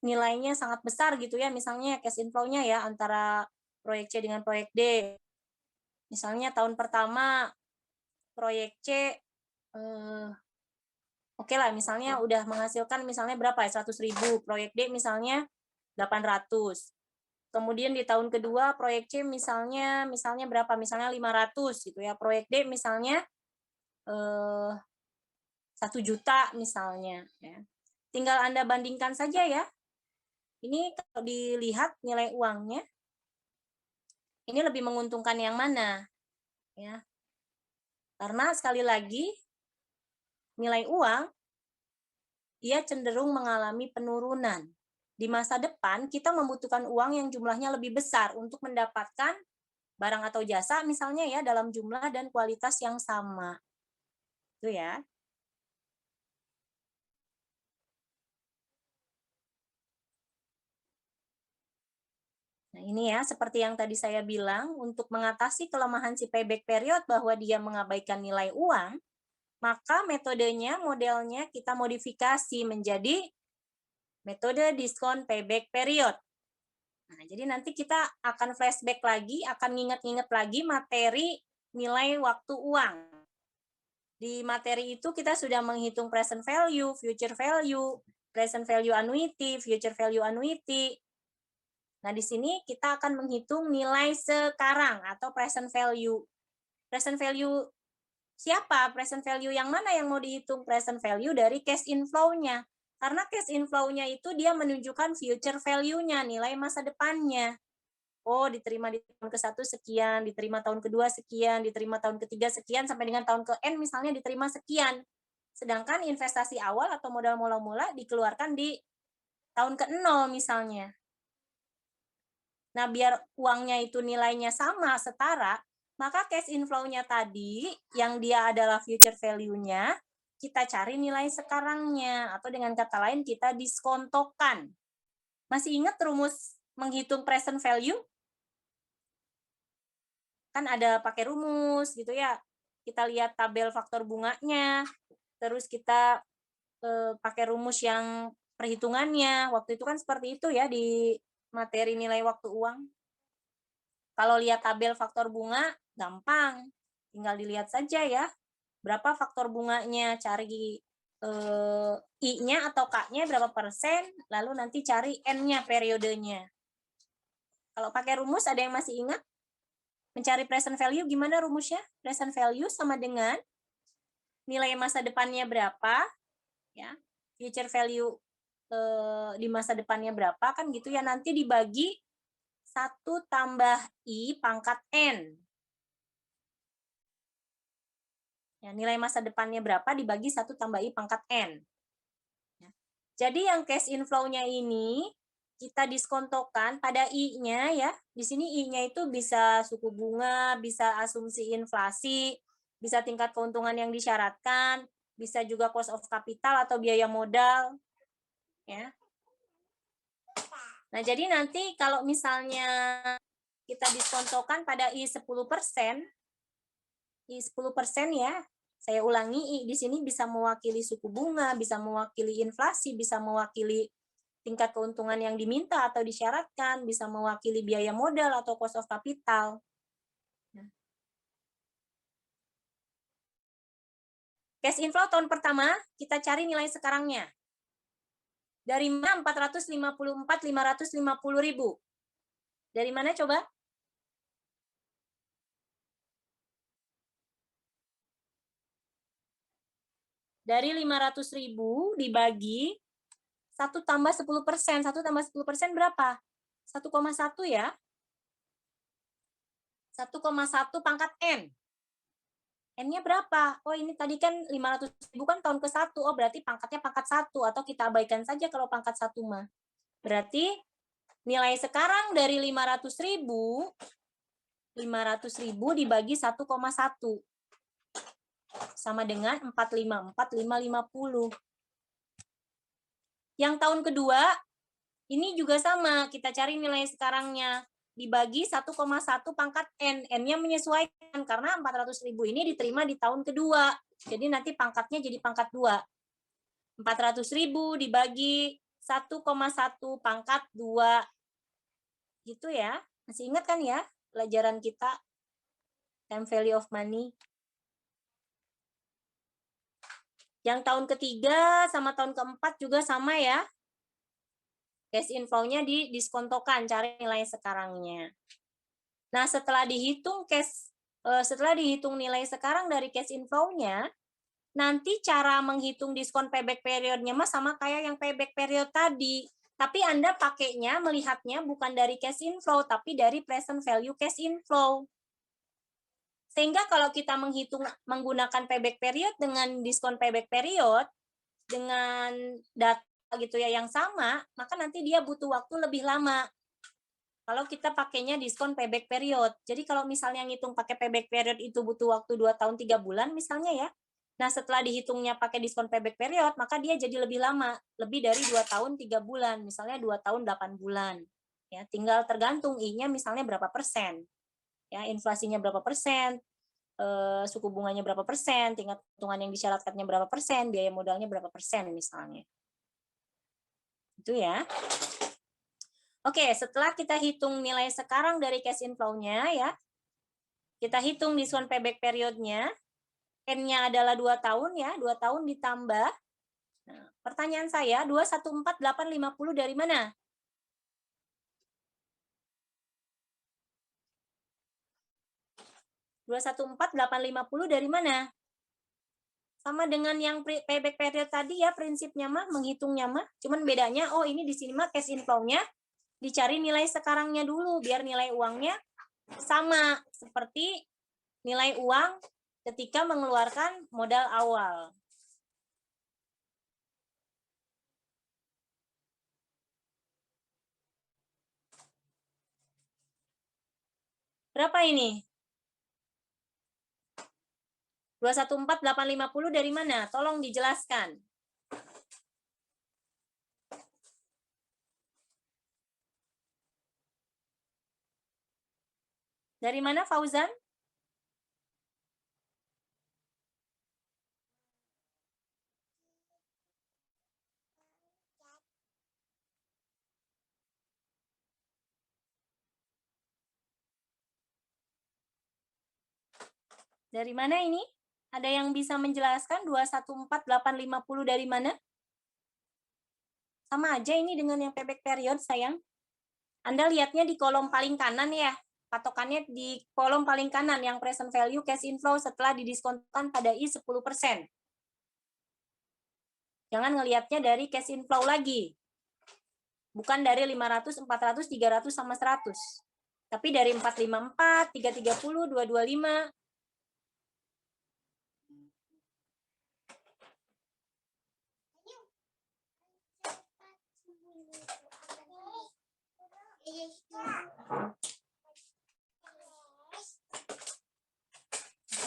nilainya sangat besar gitu ya, misalnya cash inflow-nya ya, antara proyek C dengan proyek D. Misalnya tahun pertama proyek C, oke lah, misalnya udah menghasilkan misalnya berapa ya, 100.000, proyek D misalnya 800. Kemudian di tahun kedua proyek C misalnya berapa? Misalnya 500 gitu ya. Proyek D misalnya 1 juta misalnya ya. Tinggal Anda bandingkan saja ya. Ini kalau dilihat nilai uangnya, ini lebih menguntungkan yang mana? Ya. Karena sekali lagi nilai uang dia cenderung mengalami penurunan. Di masa depan kita membutuhkan uang yang jumlahnya lebih besar untuk mendapatkan barang atau jasa misalnya ya dalam jumlah dan kualitas yang sama. Itu ya. Nah, ini ya, seperti yang tadi saya bilang, untuk mengatasi kelemahan si payback period bahwa dia mengabaikan nilai uang, maka metodenya, modelnya kita modifikasi menjadi metode diskon payback period. Nah, jadi nanti kita akan flashback lagi, akan nginget-nginget lagi materi nilai waktu uang. Di materi itu kita sudah menghitung present value, future value, present value annuity, future value annuity. Nah, di sini kita akan menghitung nilai sekarang atau present value. Present value siapa? Present value yang mana yang mau dihitung? Present value dari cash inflow-nya. Karena cash inflow-nya itu dia menunjukkan future value-nya, nilai masa depannya. Oh, diterima di tahun ke-1 sekian, diterima tahun kedua sekian, diterima tahun ketiga sekian, sampai dengan tahun ke-N misalnya diterima sekian. Sedangkan investasi awal atau modal mula-mula dikeluarkan di tahun ke-0 misalnya. Nah, biar uangnya itu nilainya sama, setara, maka cash inflow-nya tadi, yang dia adalah future value-nya, kita cari nilai sekarangnya, atau dengan kata lain kita diskontokan. Masih ingat rumus menghitung present value? Kan ada pakai rumus gitu ya. Kita lihat tabel faktor bunganya, terus kita pakai rumus yang perhitungannya. Waktu itu kan seperti itu ya di materi nilai waktu uang. Kalau lihat tabel faktor bunga, gampang. Tinggal dilihat saja ya. Berapa faktor bunganya, cari I-nya atau K-nya berapa persen, lalu nanti cari N-nya periodenya. Kalau pakai rumus, ada yang masih ingat? Mencari present value, gimana rumusnya? Present value sama dengan nilai masa depannya berapa, ya, future value di masa depannya berapa, kan gitu ya, nanti dibagi 1 tambah I pangkat N. Ya, nilai masa depannya berapa dibagi 1 tambah I pangkat N. Ya. Jadi yang cash inflow-nya ini kita diskontokan pada I-nya ya. Di sini I-nya itu bisa suku bunga, bisa asumsi inflasi, bisa tingkat keuntungan yang disyaratkan, bisa juga cost of capital atau biaya modal. Ya. Nah, jadi nanti kalau misalnya kita diskontokan pada I 10%, I 10% ya, saya ulangi, I di sini bisa mewakili suku bunga, bisa mewakili inflasi, bisa mewakili tingkat keuntungan yang diminta atau disyaratkan, bisa mewakili biaya modal atau cost of capital. Cash inflow tahun pertama, kita cari nilai sekarangnya. Dari mana 454.550.000? Dari mana coba? Dari 500.000 dibagi 1 tambah 10%. 1 tambah 10% berapa? 1,1 ya. 1,1 pangkat N. N-nya berapa? Oh, ini tadi kan 500.000 kan tahun ke-1. Oh, berarti pangkatnya pangkat 1. Atau kita abaikan saja kalau pangkat 1 mah. Berarti nilai sekarang dari 500.000 dibagi 1,1. Sama dengan 454.550. Yang tahun kedua, ini juga sama, kita cari nilai sekarangnya. Dibagi 1,1 pangkat N. N-nya menyesuaikan, karena 400.000 ini diterima di tahun kedua. Jadi nanti pangkatnya jadi pangkat 2. 400.000 dibagi 1,1 pangkat 2. Gitu ya. Masih ingat kan ya pelajaran kita time value of money? Yang tahun ketiga sama tahun keempat juga sama ya. Cash inflow-nya didiskontokan, cari nilai sekarangnya. Nah, setelah dihitung nilai sekarang dari cash inflow-nya, nanti cara menghitung diskon payback period-nya mah sama kayak yang payback period tadi. Tapi Anda pakainya, melihatnya bukan dari cash inflow, tapi dari present value cash inflow. Sehingga kalau kita menggunakan payback period dengan diskon payback period, dengan data gitu ya yang sama, maka nanti dia butuh waktu lebih lama. Kalau kita pakainya diskon payback period. Jadi kalau misalnya ngitung pakai payback period itu butuh waktu 2 tahun 3 bulan misalnya ya. Nah, setelah dihitungnya pakai diskon payback period, maka dia jadi lebih lama, lebih dari 2 tahun 3 bulan, misalnya 2 tahun 8 bulan. Ya, tinggal tergantung I-nya misalnya berapa persen. Ya, inflasinya berapa persen, suku bunganya berapa persen, tingkat keuntungan yang disyaratkannya berapa persen, biaya modalnya berapa persen misalnya. Itu ya. Oke, setelah kita hitung nilai sekarang dari cash inflow-nya ya, kita hitung diskon payback period-nya, N-nya adalah 2 tahun ya, 2 tahun ditambah. Nah, pertanyaan saya, 214.850 dari mana? dari mana? Sama dengan yang payback period tadi ya, prinsipnya mah, menghitungnya mah, cuman bedanya, oh ini di sini mah cash inflow-nya dicari nilai sekarangnya dulu, biar nilai uangnya sama seperti nilai uang ketika mengeluarkan modal awal. Berapa ini? 214.850 dari mana? Tolong dijelaskan. Dari mana, Fauzan? Dari mana ini? Ada yang bisa menjelaskan 214.850 dari mana? Sama aja ini dengan yang payback period, sayang. Anda lihatnya di kolom paling kanan ya. Patokannya di kolom paling kanan yang present value cash inflow setelah didiskonkan pada I 10%. Jangan ngelihatnya dari cash inflow lagi. Bukan dari 500, 400, 300 sama 100. Tapi dari 454, 330, 225.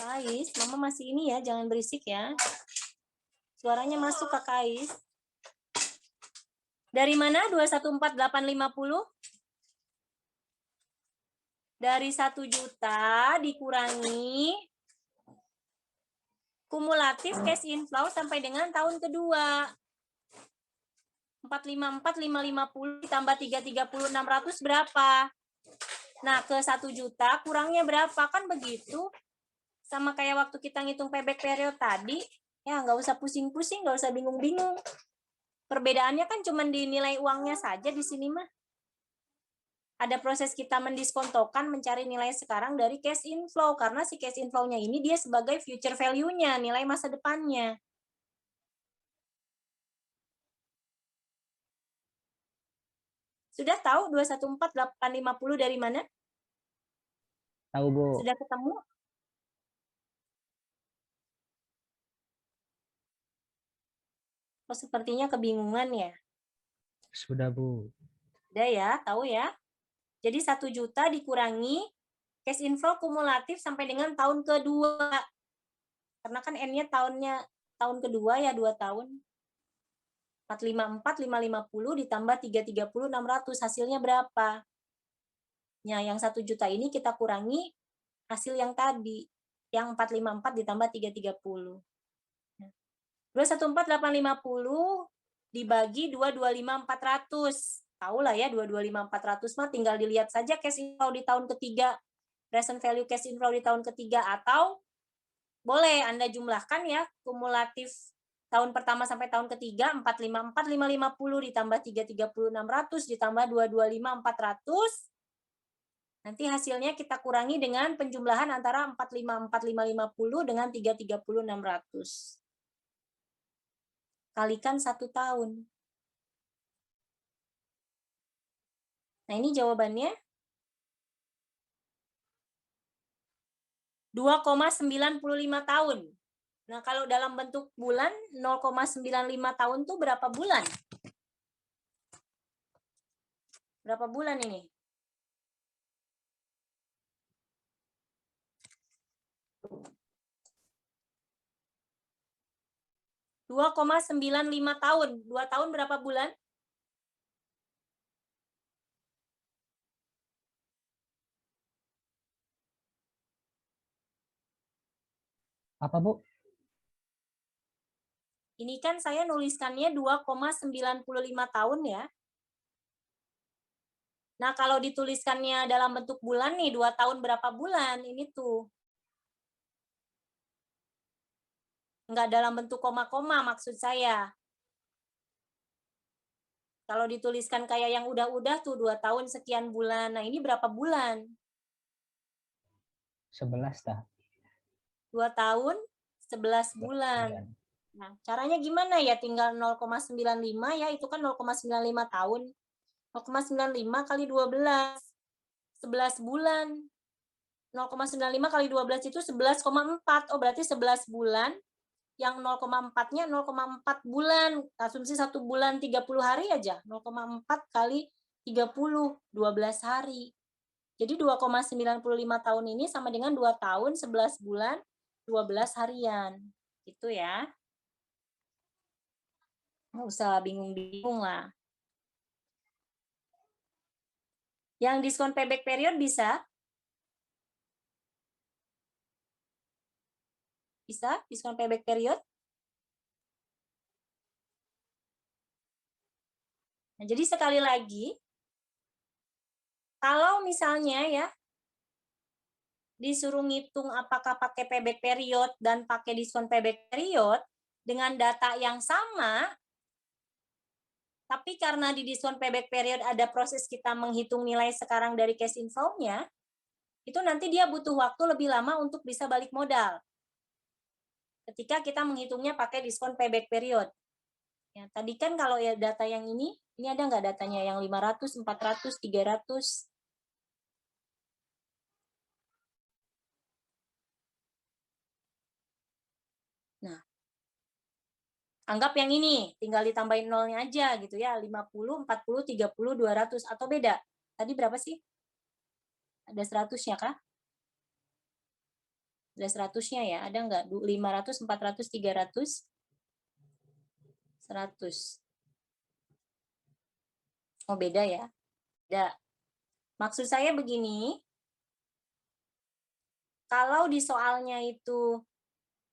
Kais, Mama masih ini ya, jangan berisik ya. Suaranya masuk Kak Kais. Dari mana 214.850? Dari 1 juta dikurangi kumulatif cash inflow sampai dengan tahun kedua. 454.550 ditambah 330 600 berapa? Nah, ke 1 juta kurangnya berapa? Kan begitu. Sama kayak waktu kita ngitung payback period tadi, ya nggak usah pusing-pusing, nggak usah bingung-bingung. Perbedaannya kan cuma di nilai uangnya saja di sini mah. Ada proses kita mendiskontokan mencari nilai sekarang dari cash inflow, karena si cash inflow-nya ini dia sebagai future value-nya, nilai masa depannya. Sudah tahu 214.850 dari mana? Tahu, Bu. Sudah ketemu? Oh, sepertinya kebingungan ya. Sudah, Bu. Sudah ya, tahu ya. Jadi 1 juta dikurangi cash inflow kumulatif sampai dengan tahun kedua. Karena kan N-nya tahun kedua ya, 2 tahun. 454, 550 ditambah 330, 600. Hasilnya berapa? Nah, yang 1 juta ini kita kurangi hasil yang tadi. Yang 454 ditambah 330. 214, 850 dibagi 225, 400. Tahu lah ya, 225, 400 mah tinggal dilihat saja cash inflow di tahun ketiga. Present value cash inflow di tahun ketiga. Atau boleh Anda jumlahkan ya, kumulatif tahun pertama sampai tahun ketiga, 454, 550 ditambah 330, 600 ditambah 225, 400. Nanti hasilnya kita kurangi dengan penjumlahan antara 454, 550 dengan 330, 600. Kalikan 1 tahun. Nah, ini jawabannya. 2,95 tahun. Nah, kalau dalam bentuk bulan, 0,95 tahun tuh berapa bulan? Berapa bulan ini? ,95 tahun. 2 tahun berapa bulan? Apa, Bu? Ini kan saya nuliskannya 2,95 tahun ya. Nah, kalau dituliskannya dalam bentuk bulan nih, 2 tahun berapa bulan? Ini tuh. Enggak dalam bentuk koma-koma maksud saya. Kalau dituliskan kayak yang udah-udah tuh 2 tahun sekian bulan. Nah, ini berapa bulan? 11 dah. 2 tahun 11 bulan. Nah, caranya gimana ya? Tinggal 0,95 ya, itu kan 0,95 tahun. 0,95 kali 12. 11 bulan. 0,95 kali 12 itu 11,4. Oh, berarti 11 bulan. Yang 0,4-nya 0,4 bulan. Asumsi 1 bulan 30 hari aja. 0,4 kali 30, 12 hari. Jadi 2,95 tahun ini sama dengan 2 tahun, 11 bulan, 12 harian. Gitu ya. Nggak usah bingung-bingung lah. Yang diskon payback period bisa? Bisa diskon payback period? Nah, jadi sekali lagi, kalau misalnya ya, disuruh ngitung apakah pakai payback period dan pakai diskon payback period, dengan data yang sama, tapi karena di diskon payback period ada proses kita menghitung nilai sekarang dari cash inflow-nya, itu nanti dia butuh waktu lebih lama untuk bisa balik modal. Ketika kita menghitungnya pakai diskon payback period. Ya, tadi kan kalau ya data yang ini ada nggak datanya yang 500, 400, 300? Nah, anggap yang ini, tinggal ditambahin nolnya aja gitu ya, 50, 40, 30, 200, atau beda? Tadi berapa sih? Ada 100-nya kah? Ada 100-nya ya, ada nggak? 500, 400, 300? 100. Oh, beda ya? Beda. Maksud saya begini, kalau di soalnya itu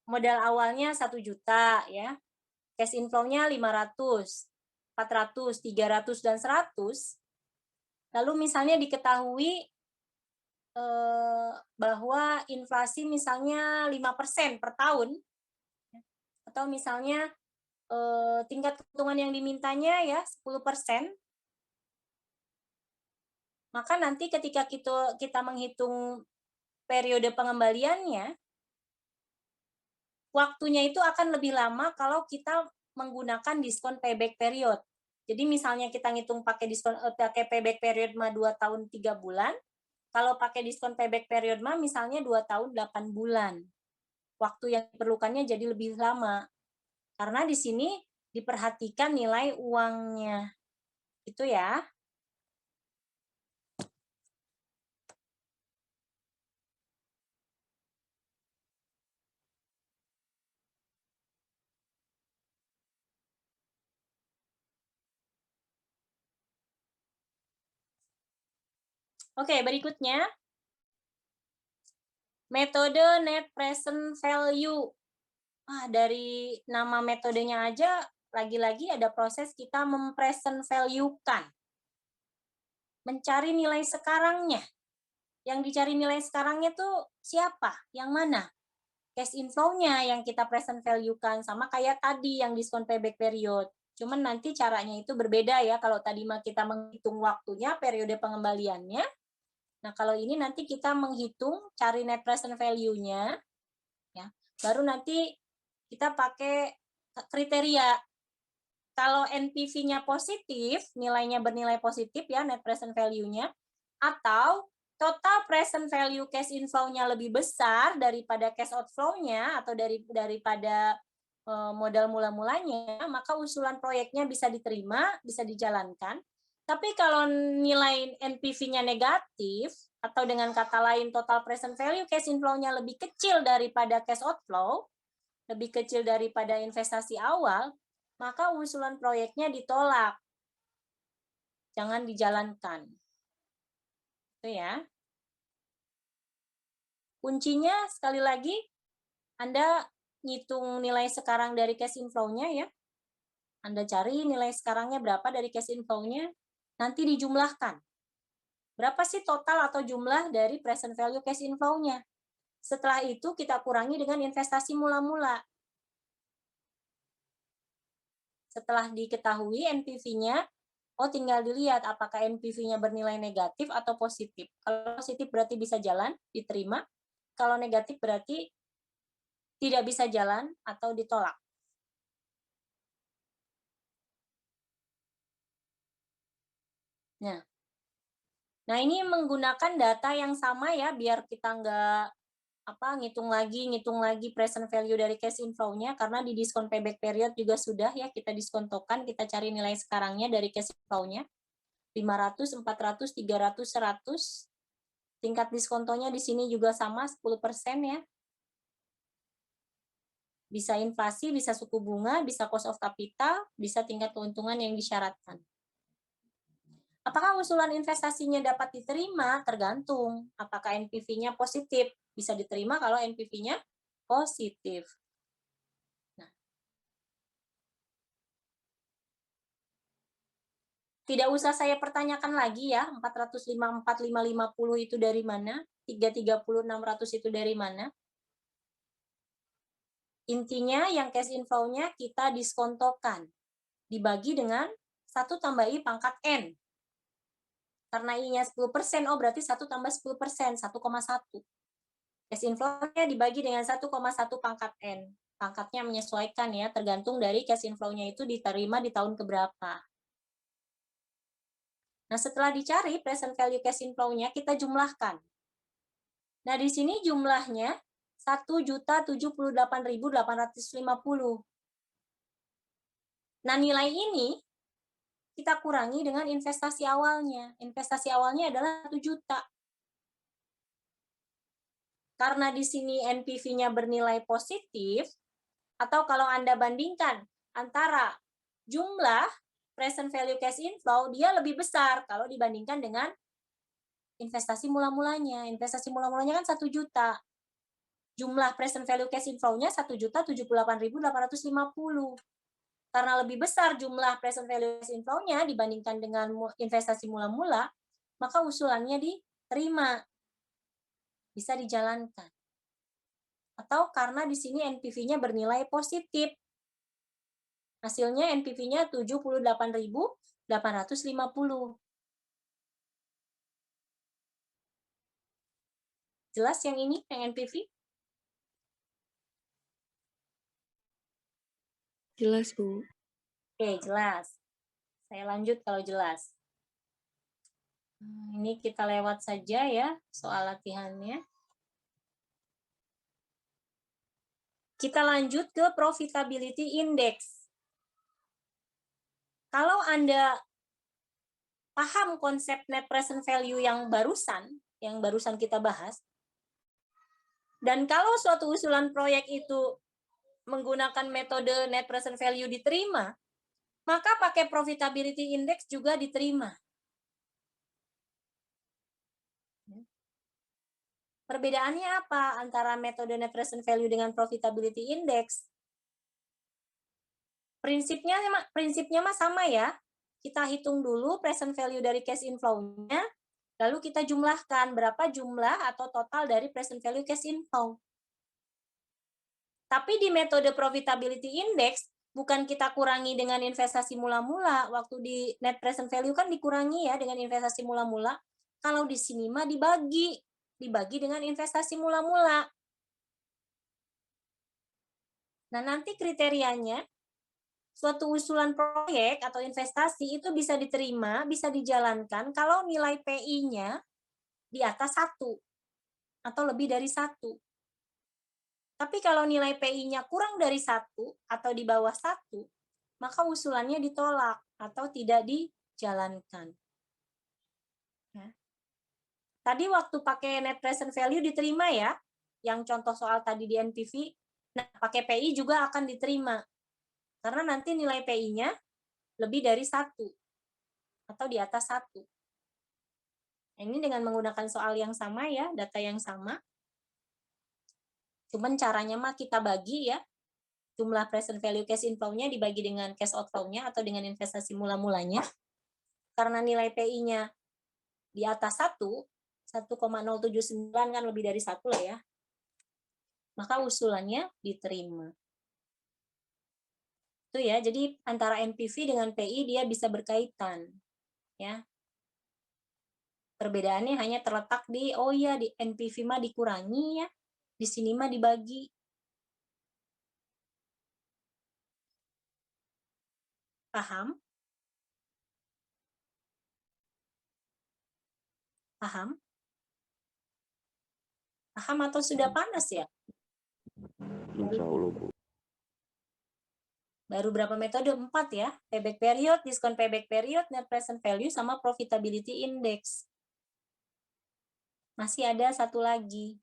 modal awalnya 1 juta ya, cash inflow-nya 500, 400, 300, dan 100, lalu misalnya diketahui bahwa inflasi misalnya 5% per tahun, atau misalnya tingkat keuntungan yang dimintanya ya 10%, maka nanti ketika kita menghitung periode pengembaliannya, waktunya itu akan lebih lama kalau kita menggunakan diskon payback period. Jadi misalnya kita ngitung pakai diskon pakai payback period mah 2 tahun 3 bulan, kalau pakai diskon payback period mah misalnya 2 tahun 8 bulan. Waktu yang diperlukannya jadi lebih lama. Karena di sini diperhatikan nilai uangnya. Itu ya. Oke, berikutnya. Metode net present value. Dari nama metodenya aja, lagi-lagi ada proses kita mempresent value-kan. Mencari nilai sekarangnya. Yang dicari nilai sekarangnya tuh siapa? Yang mana? Cash inflow-nya yang kita present value-kan. Sama kayak tadi yang diskon payback period. Cuman nanti caranya itu berbeda ya. Kalau tadi mah kita menghitung waktunya, periode pengembaliannya. Nah, kalau ini nanti kita menghitung, cari net present value-nya. Ya, baru nanti kita pakai kriteria. Kalau NPV-nya positif, nilainya bernilai positif ya, net present value-nya, atau total present value cash inflow-nya lebih besar daripada cash outflow-nya, atau daripada modal mula-mulanya, maka usulan proyeknya bisa diterima, bisa dijalankan. Tapi kalau nilai NPV-nya negatif, atau dengan kata lain total present value cash inflow-nya lebih kecil daripada cash outflow, lebih kecil daripada investasi awal, maka usulan proyeknya ditolak. Jangan dijalankan. Itu ya. Kuncinya sekali lagi, Anda ngitung nilai sekarang dari cash inflow-nya ya. Anda cari nilai sekarangnya berapa dari cash inflow-nya, nanti dijumlahkan. Berapa sih total atau jumlah dari present value cash inflow-nya? Setelah itu kita kurangi dengan investasi mula-mula. Setelah diketahui NPV-nya, tinggal dilihat apakah NPV-nya bernilai negatif atau positif. Kalau positif berarti bisa jalan, diterima. Kalau negatif berarti tidak bisa jalan atau ditolak. Nah ini menggunakan data yang sama ya, biar kita nggak ngitung lagi present value dari cash inflow-nya, karena di diskon payback period juga sudah ya kita diskontokan, kita cari nilai sekarangnya dari cash inflow-nya 500, 400, 300, 100. Tingkat diskontonya di sini juga sama 10% ya. Bisa inflasi, bisa suku bunga, bisa cost of capital, bisa tingkat keuntungan yang disyaratkan. Apakah usulan investasinya dapat diterima? Tergantung. Apakah NPV-nya positif? Bisa diterima kalau NPV-nya positif. Nah. Tidak usah saya pertanyakan lagi ya, 454, 550 itu dari mana? 330, 600 itu dari mana? Intinya yang cash inflow-nya kita diskontokan. Dibagi dengan 1 tambah I pangkat N. Karena I-nya 10%, berarti 1 tambah 10%, 1,1. Cash inflow-nya dibagi dengan 1,1 pangkat N. Pangkatnya menyesuaikan ya, tergantung dari cash inflow-nya itu diterima di tahun keberapa. Nah, setelah dicari present value cash inflow-nya, kita jumlahkan. Nah, di sini jumlahnya 1.078.850. Nah, nilai ini kita kurangi dengan investasi awalnya. Investasi awalnya adalah 1 juta. Karena di sini NPV-nya bernilai positif, atau kalau Anda bandingkan antara jumlah present value cash inflow, dia lebih besar kalau dibandingkan dengan investasi mula-mulanya. Investasi mula-mulanya kan 1 juta. Jumlah present value cash inflow-nya 1.078.850. Karena lebih besar jumlah present value cash inflow-nya dibandingkan dengan investasi mula-mula, maka usulannya diterima. Bisa dijalankan. Atau karena di sini NPV-nya bernilai positif. Hasilnya NPV-nya 78.850. Jelas yang ini, yang NPV? Jelas, Bu. Oke, jelas. Saya lanjut kalau jelas. Ini kita lewat saja ya soal latihannya. Kita lanjut ke profitability index. Kalau Anda paham konsep net present value yang barusan kita bahas, dan kalau suatu usulan proyek itu menggunakan metode net present value diterima, maka pakai profitability index juga diterima. Perbedaannya apa antara metode net present value dengan profitability index? Prinsipnya mah sama ya. Kita hitung dulu present value dari cash inflow-nya, lalu kita jumlahkan berapa jumlah atau total dari present value cash inflow. Tapi di metode profitability index, bukan kita kurangi dengan investasi mula-mula. Waktu di net present value kan dikurangi ya dengan investasi mula-mula. Kalau di sini mah dibagi dengan investasi mula-mula. Nah, nanti kriterianya, suatu usulan proyek atau investasi itu bisa diterima, bisa dijalankan kalau nilai PI-nya di atas 1 atau lebih dari 1. Tapi kalau nilai PI-nya kurang dari 1 atau di bawah 1, maka usulannya ditolak atau tidak dijalankan. Ya. Tadi waktu pakai net present value diterima ya, yang contoh soal tadi di NPV, nah pakai PI juga akan diterima. Karena nanti nilai PI-nya lebih dari 1 atau di atas 1. Ini dengan menggunakan soal yang sama ya, data yang sama. Cuman caranya mah kita bagi ya, jumlah present value cash inflow-nya dibagi dengan cash outflow-nya atau dengan investasi mula-mulanya. Karena nilai PI-nya di atas 1, 1,079 kan lebih dari 1 lah ya. Maka usulannya diterima. Itu ya, jadi antara NPV dengan PI dia bisa berkaitan. Ya. Perbedaannya hanya terletak di, oh ya di NPV mah dikurangi ya, di sini mah dibagi. Paham? Paham? Paham atau sudah panas ya? Insya Allah, Bu. Baru berapa metode? 4 ya. Payback period, diskon payback period, net present value, sama profitability index. Masih ada satu lagi.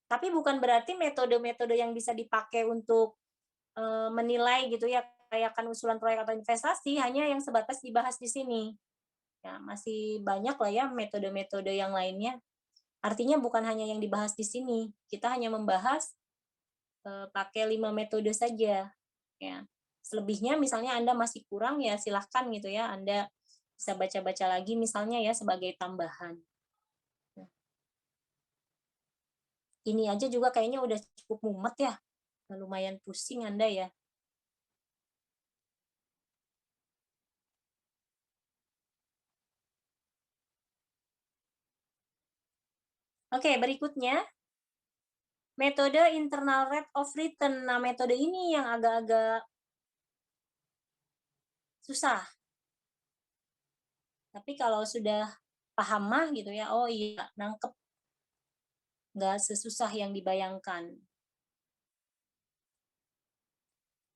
Tapi bukan berarti metode-metode yang bisa dipakai untuk menilai gitu ya, kelayakan usulan proyek atau investasi, hanya yang sebatas dibahas di sini. Ya, masih banyak lah ya metode-metode yang lainnya. Artinya bukan hanya yang dibahas di sini. Kita hanya membahas pakai 5 metode saja. Ya. Selebihnya misalnya Anda masih kurang ya silahkan gitu ya, Anda bisa baca-baca lagi misalnya ya sebagai tambahan. Ini aja juga kayaknya udah cukup mumet ya, lumayan pusing Anda ya. Oke, berikutnya metode internal rate of return. Nah, metode ini yang agak-agak susah. Tapi kalau sudah paham mah gitu ya, oh iya, nangkep. Nggak sesusah yang dibayangkan.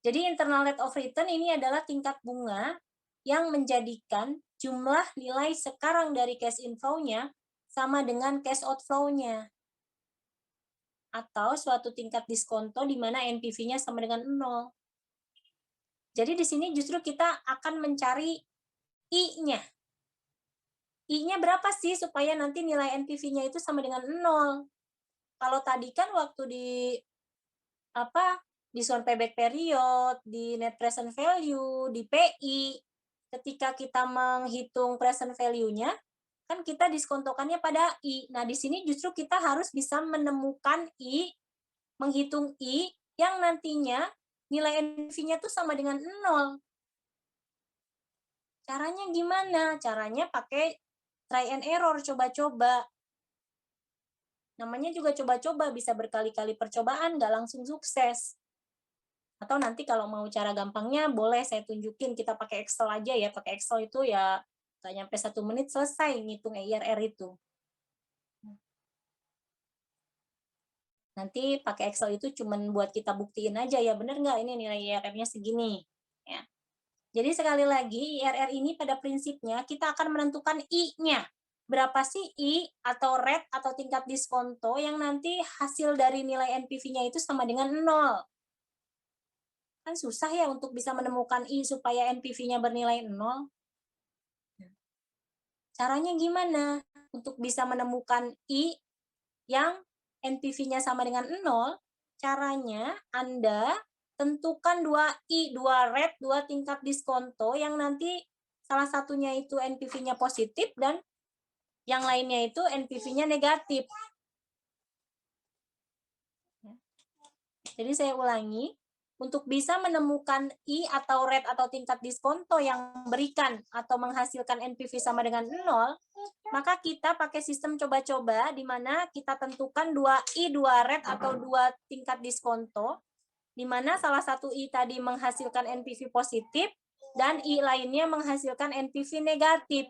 Jadi internal rate of return ini adalah tingkat bunga yang menjadikan jumlah nilai sekarang dari cash inflow-nya sama dengan cash outflow-nya. Atau suatu tingkat diskonto di mana NPV-nya sama dengan 0. Jadi di sini justru kita akan mencari I-nya. I-nya berapa sih supaya nanti nilai NPV-nya itu sama dengan 0. Kalau tadi kan waktu di diskon payback period, di net present value, di PI, ketika kita menghitung present value-nya, kan kita diskontokannya pada I. Nah, di sini justru kita harus bisa menemukan I, menghitung I, yang nantinya nilai NPV-nya tuh sama dengan 0. Caranya gimana? Caranya pakai try and error, coba-coba. Namanya juga coba-coba, bisa berkali-kali percobaan, nggak langsung sukses. Atau nanti kalau mau cara gampangnya, boleh saya tunjukin, kita pakai Excel aja ya. Pakai Excel itu ya nggak nyampe 1 menit selesai ngitung IRR itu. Nanti pakai Excel itu cuman buat kita buktiin aja ya, bener nggak ini nilai IRR-nya segini. Ya. Jadi sekali lagi, IRR ini pada prinsipnya kita akan menentukan I-nya. Berapa sih I atau rate atau tingkat diskonto yang nanti hasil dari nilai NPV-nya itu sama dengan 0. Kan susah ya untuk bisa menemukan I supaya NPV-nya bernilai 0. Caranya gimana? Untuk bisa menemukan I, yang NPV-nya sama dengan 0, caranya Anda tentukan 2I, 2 rate, 2 tingkat diskonto yang nanti salah satunya itu NPV-nya positif dan yang lainnya itu NPV-nya negatif. Jadi saya ulangi, untuk bisa menemukan I atau rate atau tingkat diskonto yang memberikan atau menghasilkan NPV sama dengan 0, maka kita pakai sistem coba-coba di mana kita tentukan 2I, 2 rate atau 2 tingkat diskonto, di mana salah satu I tadi menghasilkan NPV positif dan I lainnya menghasilkan NPV negatif.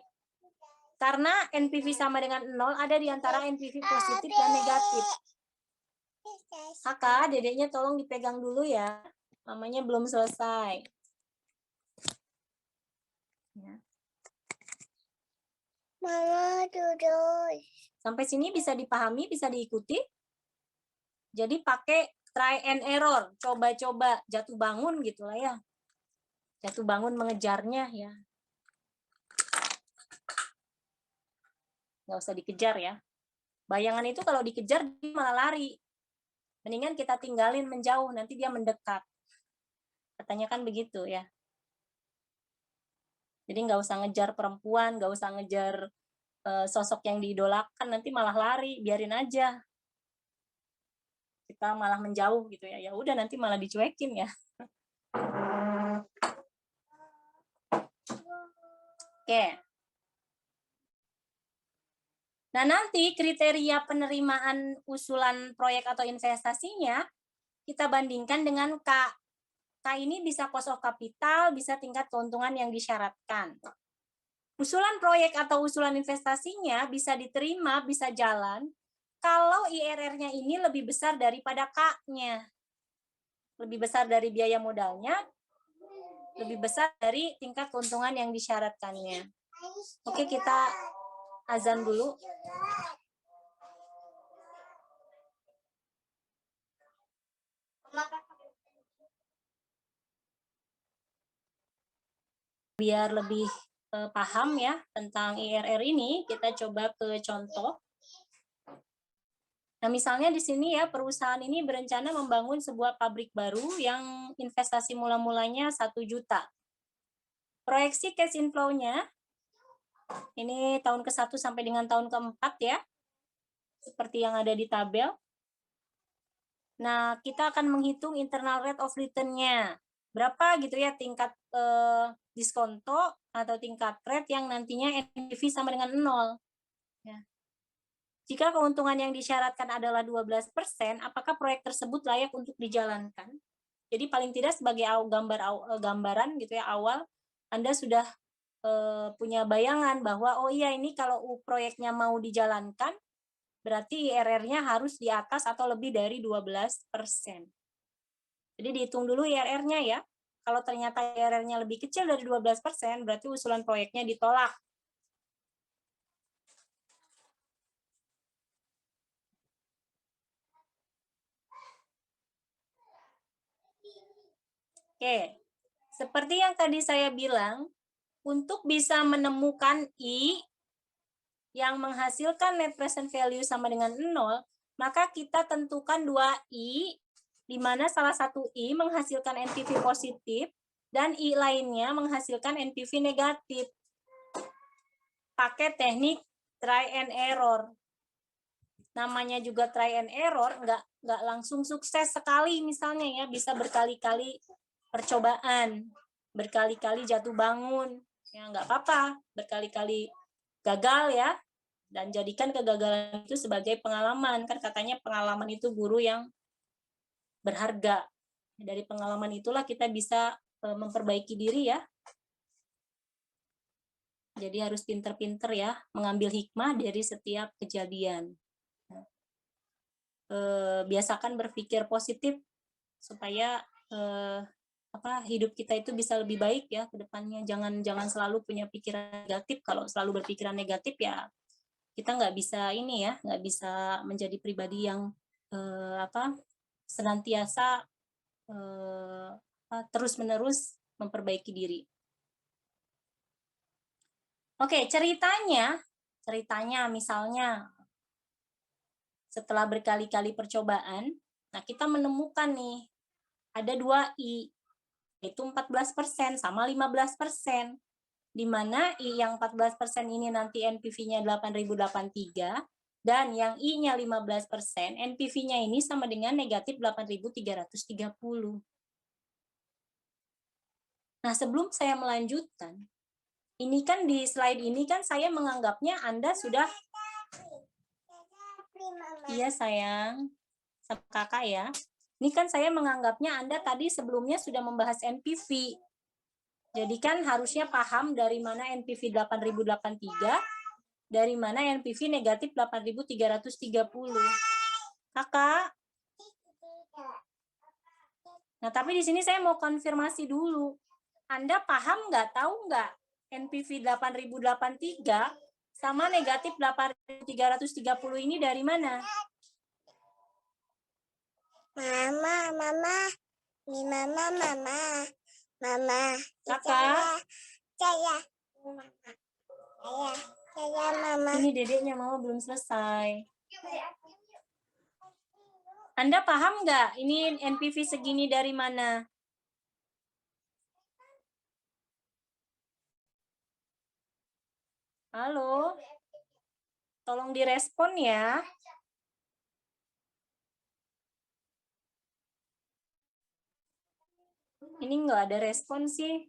Karena NPV sama dengan 0 ada di antara NPV positif dan negatif. Kakak, dedeknya tolong dipegang dulu ya. Mamanya belum selesai. Ya. Mama duduk. Sampai sini bisa dipahami, bisa diikuti? Jadi pakai try and error, coba-coba, jatuh bangun gitulah ya. Jatuh bangun mengejarnya ya. Nggak usah dikejar ya. Bayangan itu kalau dikejar dia malah lari. Mendingan kita tinggalin menjauh, nanti dia mendekat. Katanya kan begitu ya. Jadi nggak usah ngejar perempuan, nggak usah ngejar sosok yang diidolakan, nanti malah lari, biarin aja. Kita malah menjauh gitu ya. Ya udah nanti malah dicuekin ya. Oke. Nah, nanti kriteria penerimaan usulan proyek atau investasinya kita bandingkan dengan K. K ini bisa cost of capital, bisa tingkat keuntungan yang disyaratkan. Usulan proyek atau usulan investasinya bisa diterima, bisa jalan, kalau IRR-nya ini lebih besar daripada K-nya. Lebih besar dari biaya modalnya, lebih besar dari tingkat keuntungan yang disyaratkannya. Oke, kita azan dulu. Biar lebih paham ya tentang IRR ini, kita coba ke contoh. Nah, misalnya di sini ya, perusahaan ini berencana membangun sebuah pabrik baru yang investasi mula-mulanya 1 juta. Proyeksi cash inflow-nya, ini tahun ke-1 sampai dengan tahun ke-4 ya, seperti yang ada di tabel. Nah, kita akan menghitung internal rate of return-nya. Berapa gitu ya tingkat diskonto atau tingkat rate yang nantinya NPV sama dengan 0. Ya. Jika keuntungan yang disyaratkan adalah 12%, apakah proyek tersebut layak untuk dijalankan? Jadi paling tidak sebagai gambaran gitu ya awal, Anda sudah punya bayangan bahwa oh iya ini kalau proyeknya mau dijalankan, berarti IRR-nya harus di atas atau lebih dari 12%. Jadi dihitung dulu IRR-nya ya. Kalau ternyata IRR-nya lebih kecil dari 12%, berarti usulan proyeknya ditolak. Oke, seperti yang tadi saya bilang, untuk bisa menemukan I yang menghasilkan net present value sama dengan 0, maka kita tentukan 2I, di mana salah satu I menghasilkan NPV positif, dan I lainnya menghasilkan NPV negatif. Pakai teknik try and error. Namanya juga try and error, nggak langsung sukses sekali misalnya ya, bisa berkali-kali percobaan, berkali-kali jatuh bangun, ya nggak apa-apa, berkali-kali gagal ya, dan jadikan kegagalan itu sebagai pengalaman, kan katanya pengalaman itu guru yang berharga. Dari pengalaman itulah kita bisa memperbaiki diri ya. Jadi harus pinter-pinter ya, mengambil hikmah dari setiap kejadian. Biasakan berpikir positif supaya hidup kita itu bisa lebih baik ya ke depannya. Jangan selalu punya pikiran negatif. Kalau selalu berpikiran negatif ya kita nggak bisa ini ya, nggak bisa menjadi pribadi yang senantiasa terus-menerus memperbaiki diri. Oke, ceritanya misalnya setelah berkali-kali percobaan, nah kita menemukan nih, ada 2 I, yaitu 14% sama 15%. Di mana I yang 14% ini nanti NPV-nya 8.083, dan yang I-nya 15%, NPV-nya ini sama dengan negatif 8.330. Nah, sebelum saya melanjutkan, ini kan di slide ini kan saya menganggapnya Anda sudah, iya sayang, sama kakak ya. Ini kan saya menganggapnya Anda tadi sebelumnya sudah membahas NPV. Jadi kan harusnya paham dari mana NPV 8.083, dari mana NPV negatif 8.330. Kakak? Nah, tapi di sini saya mau konfirmasi dulu. Anda paham nggak, tahu nggak NPV 8.083 sama negatif 8.330 ini dari mana? Mama. Ini mama. Kakak? Saya mama. Ini dedeknya mama belum selesai. Anda paham nggak ini NPV segini dari mana? Halo? Tolong direspon ya. Ini nggak ada respon sih.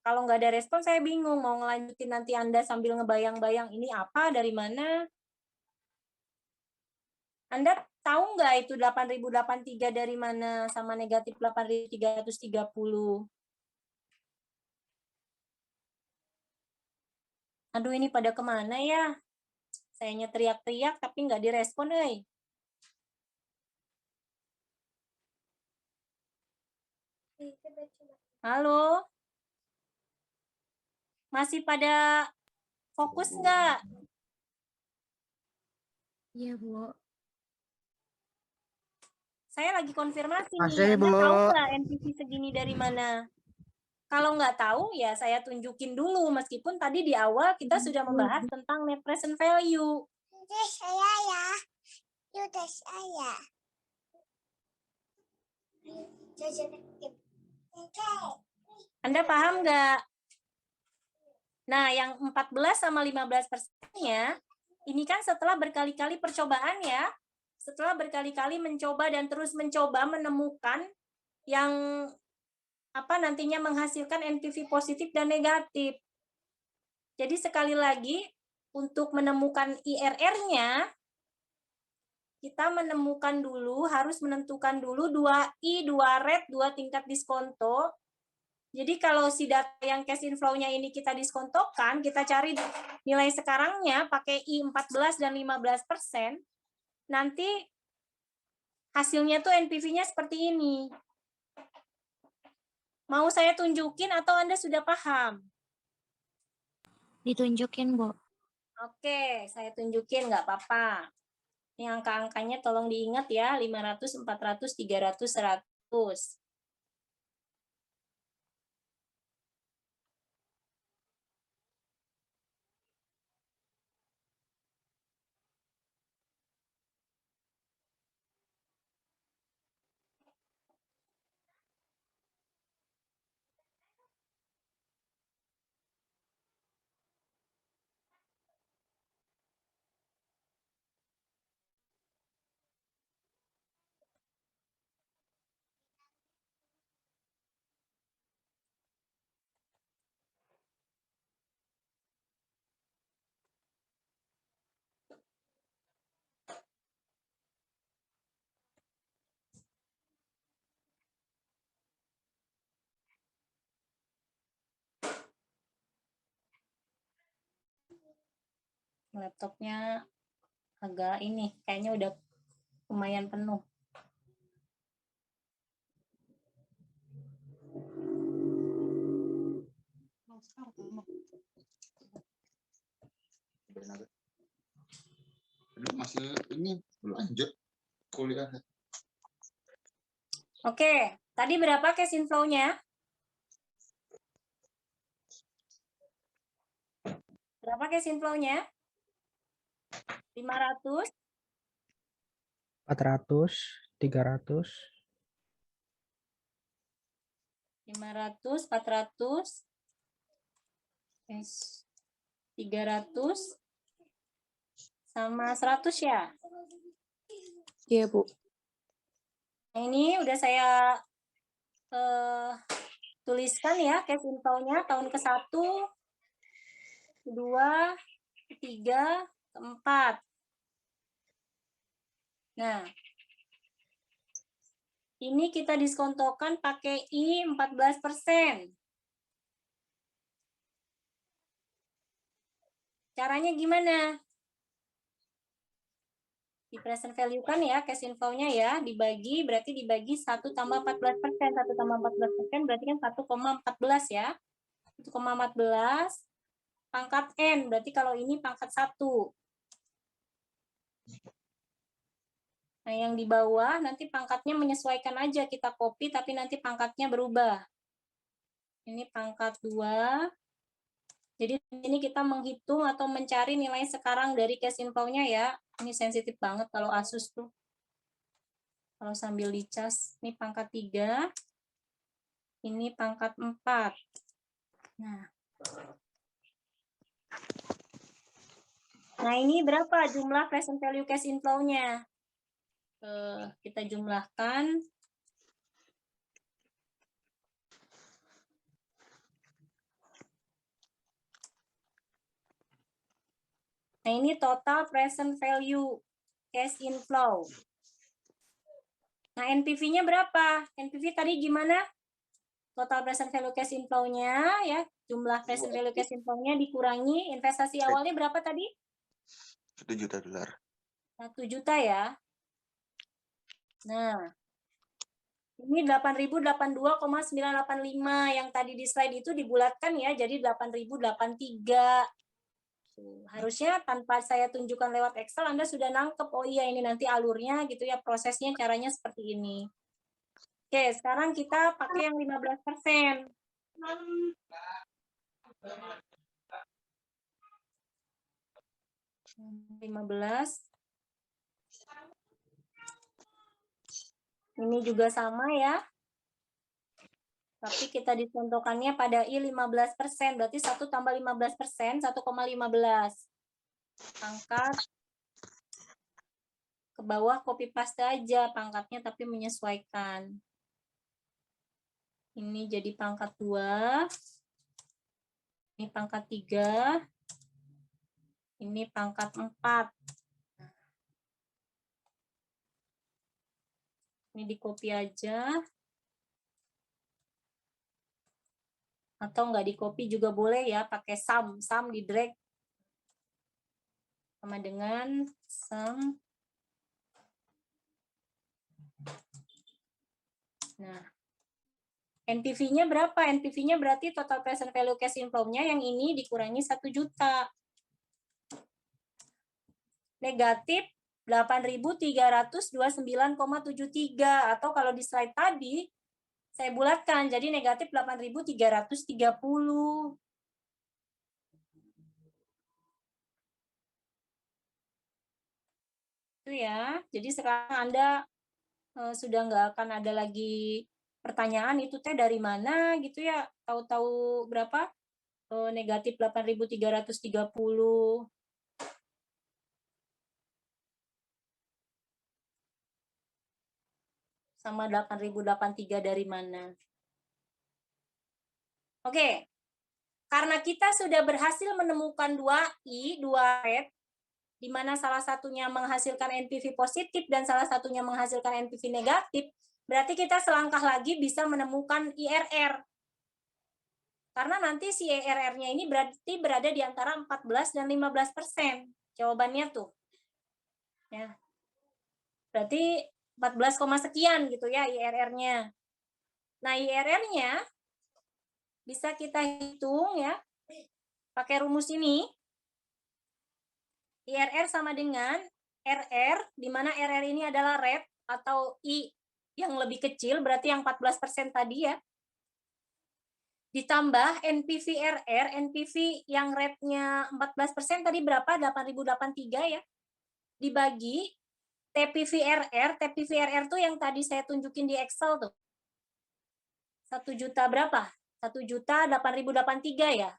Kalau nggak ada respon, saya bingung mau ngelanjutin nanti Anda sambil ngebayang-bayang ini apa, dari mana. Anda tahu nggak itu 8.083 dari mana sama negatif 8.330? Aduh, ini pada kemana ya? Sayanya teriak-teriak tapi nggak direspon, euy. Halo? Masih pada fokus nggak? Iya, Bu. Saya lagi konfirmasi Masih, nih. Anda Bu. tahu nggak NPV segini dari mana? Kalau nggak tahu, ya saya tunjukin dulu. Meskipun tadi di awal kita sudah membahas tentang net present value. Itu saya ya. Itu saya. Anda paham nggak? Nah, yang 14 sama 15%-nya, ini kan setelah berkali-kali percobaan ya. Setelah berkali-kali mencoba dan terus mencoba menemukan yang apa nantinya menghasilkan NPV positif dan negatif. Jadi sekali lagi, untuk menemukan IRR-nya, kita menemukan dulu, harus menentukan dulu 2I, 2 rate, 2 tingkat diskonto. Jadi kalau si data yang cash inflow-nya ini kita diskontokan, kita cari nilai sekarangnya pakai I 14 dan 15%, nanti hasilnya tuh NPV-nya seperti ini. Mau saya tunjukin atau Anda sudah paham? Ditunjukin, Bu. Oke, saya tunjukin, nggak apa-apa. Ini angka-angkanya tolong diingat ya, 500, 400, 300, 100. Laptopnya agak ini, kayaknya udah lumayan penuh. Masih ini lanjut kuliah. Oke, tadi berapa cash inflow-nya? Berapa cash inflow-nya? 500, 400, 300, 500, 400, 300, sama 100 ya? Iya, Bu. Nah, ini udah saya tuliskan ya cash inflow-nya tahun ke-1, ke-2, ke-3, ke-4. Nah, ini kita diskontokan pakai I 14%. Caranya gimana? Di present value kan ya, cash inflow-nya ya, dibagi, berarti dibagi 1 tambah 14%. 1 tambah 14% berarti kan 1,14 ya. 1,14 pangkat N, berarti kalau ini pangkat 1. Nah, yang di bawah nanti pangkatnya menyesuaikan aja, kita copy tapi nanti pangkatnya berubah. Ini pangkat 2. Jadi ini kita menghitung atau mencari nilai sekarang dari cash inflow-nya ya. Ini sensitif banget kalau Asus tuh. Kalau sambil dicas, ini pangkat 3. Ini pangkat 4. Nah, ini berapa jumlah present value cash inflow-nya? Kita jumlahkan. Nah, ini total present value cash inflow. Nah, NPV-nya berapa? NPV tadi gimana? Total present value cash inflow-nya ya, jumlah present value cash inflow-nya dikurangi investasi awalnya berapa tadi? $1 juta. 1 juta ya. Nah, ini 8.082,985 yang tadi di slide itu dibulatkan ya, jadi 8.083. Harusnya tanpa saya tunjukkan lewat Excel, Anda sudah nangkep, oh iya ini nanti alurnya gitu ya, prosesnya caranya seperti ini. Oke, sekarang kita pakai yang 15%. Ini juga sama ya. Tapi kita dicontohkannya pada I 15%, berarti 1 tambah 15%, 1,15. Angkat ke bawah copy paste aja pangkatnya tapi menyesuaikan. Ini jadi pangkat 2. Ini pangkat 3. Ini pangkat 4. Ini di copy aja. Atau nggak di copy juga boleh ya, pakai sum. Sum di drag. Sama dengan sum. Nah, NPV-nya berapa? NPV-nya berarti total present value cash inflow-nya yang ini dikurangi 1 juta. Negatif 8.329,73 atau kalau di slide tadi saya bulatkan jadi negatif 8.330. Itu ya. Jadi sekarang Anda sudah nggak akan ada lagi pertanyaan itu teh dari mana gitu ya. Tahu-tahu berapa? Negatif 8.330. Sama 8.083 dari mana? Oke, karena kita sudah berhasil menemukan 2 rate, di mana salah satunya menghasilkan NPV positif dan salah satunya menghasilkan NPV negatif, berarti kita selangkah lagi bisa menemukan IRR. Karena nanti si IRR-nya ini berarti berada di antara 14 dan 15%. Jawabannya tuh. Ya. Berarti 14, sekian gitu ya IRR-nya. Nah, IRR-nya bisa kita hitung ya pakai rumus ini. IRR sama dengan RR, di mana RR ini adalah rate atau I yang lebih kecil, berarti yang 14% tadi ya. Ditambah NPV RR, NPV yang rate-nya 14% tadi berapa? 8.083 ya. Dibagi TPVRR tuh yang tadi saya tunjukin di Excel tuh. 1 juta berapa? 1.008.083 ya.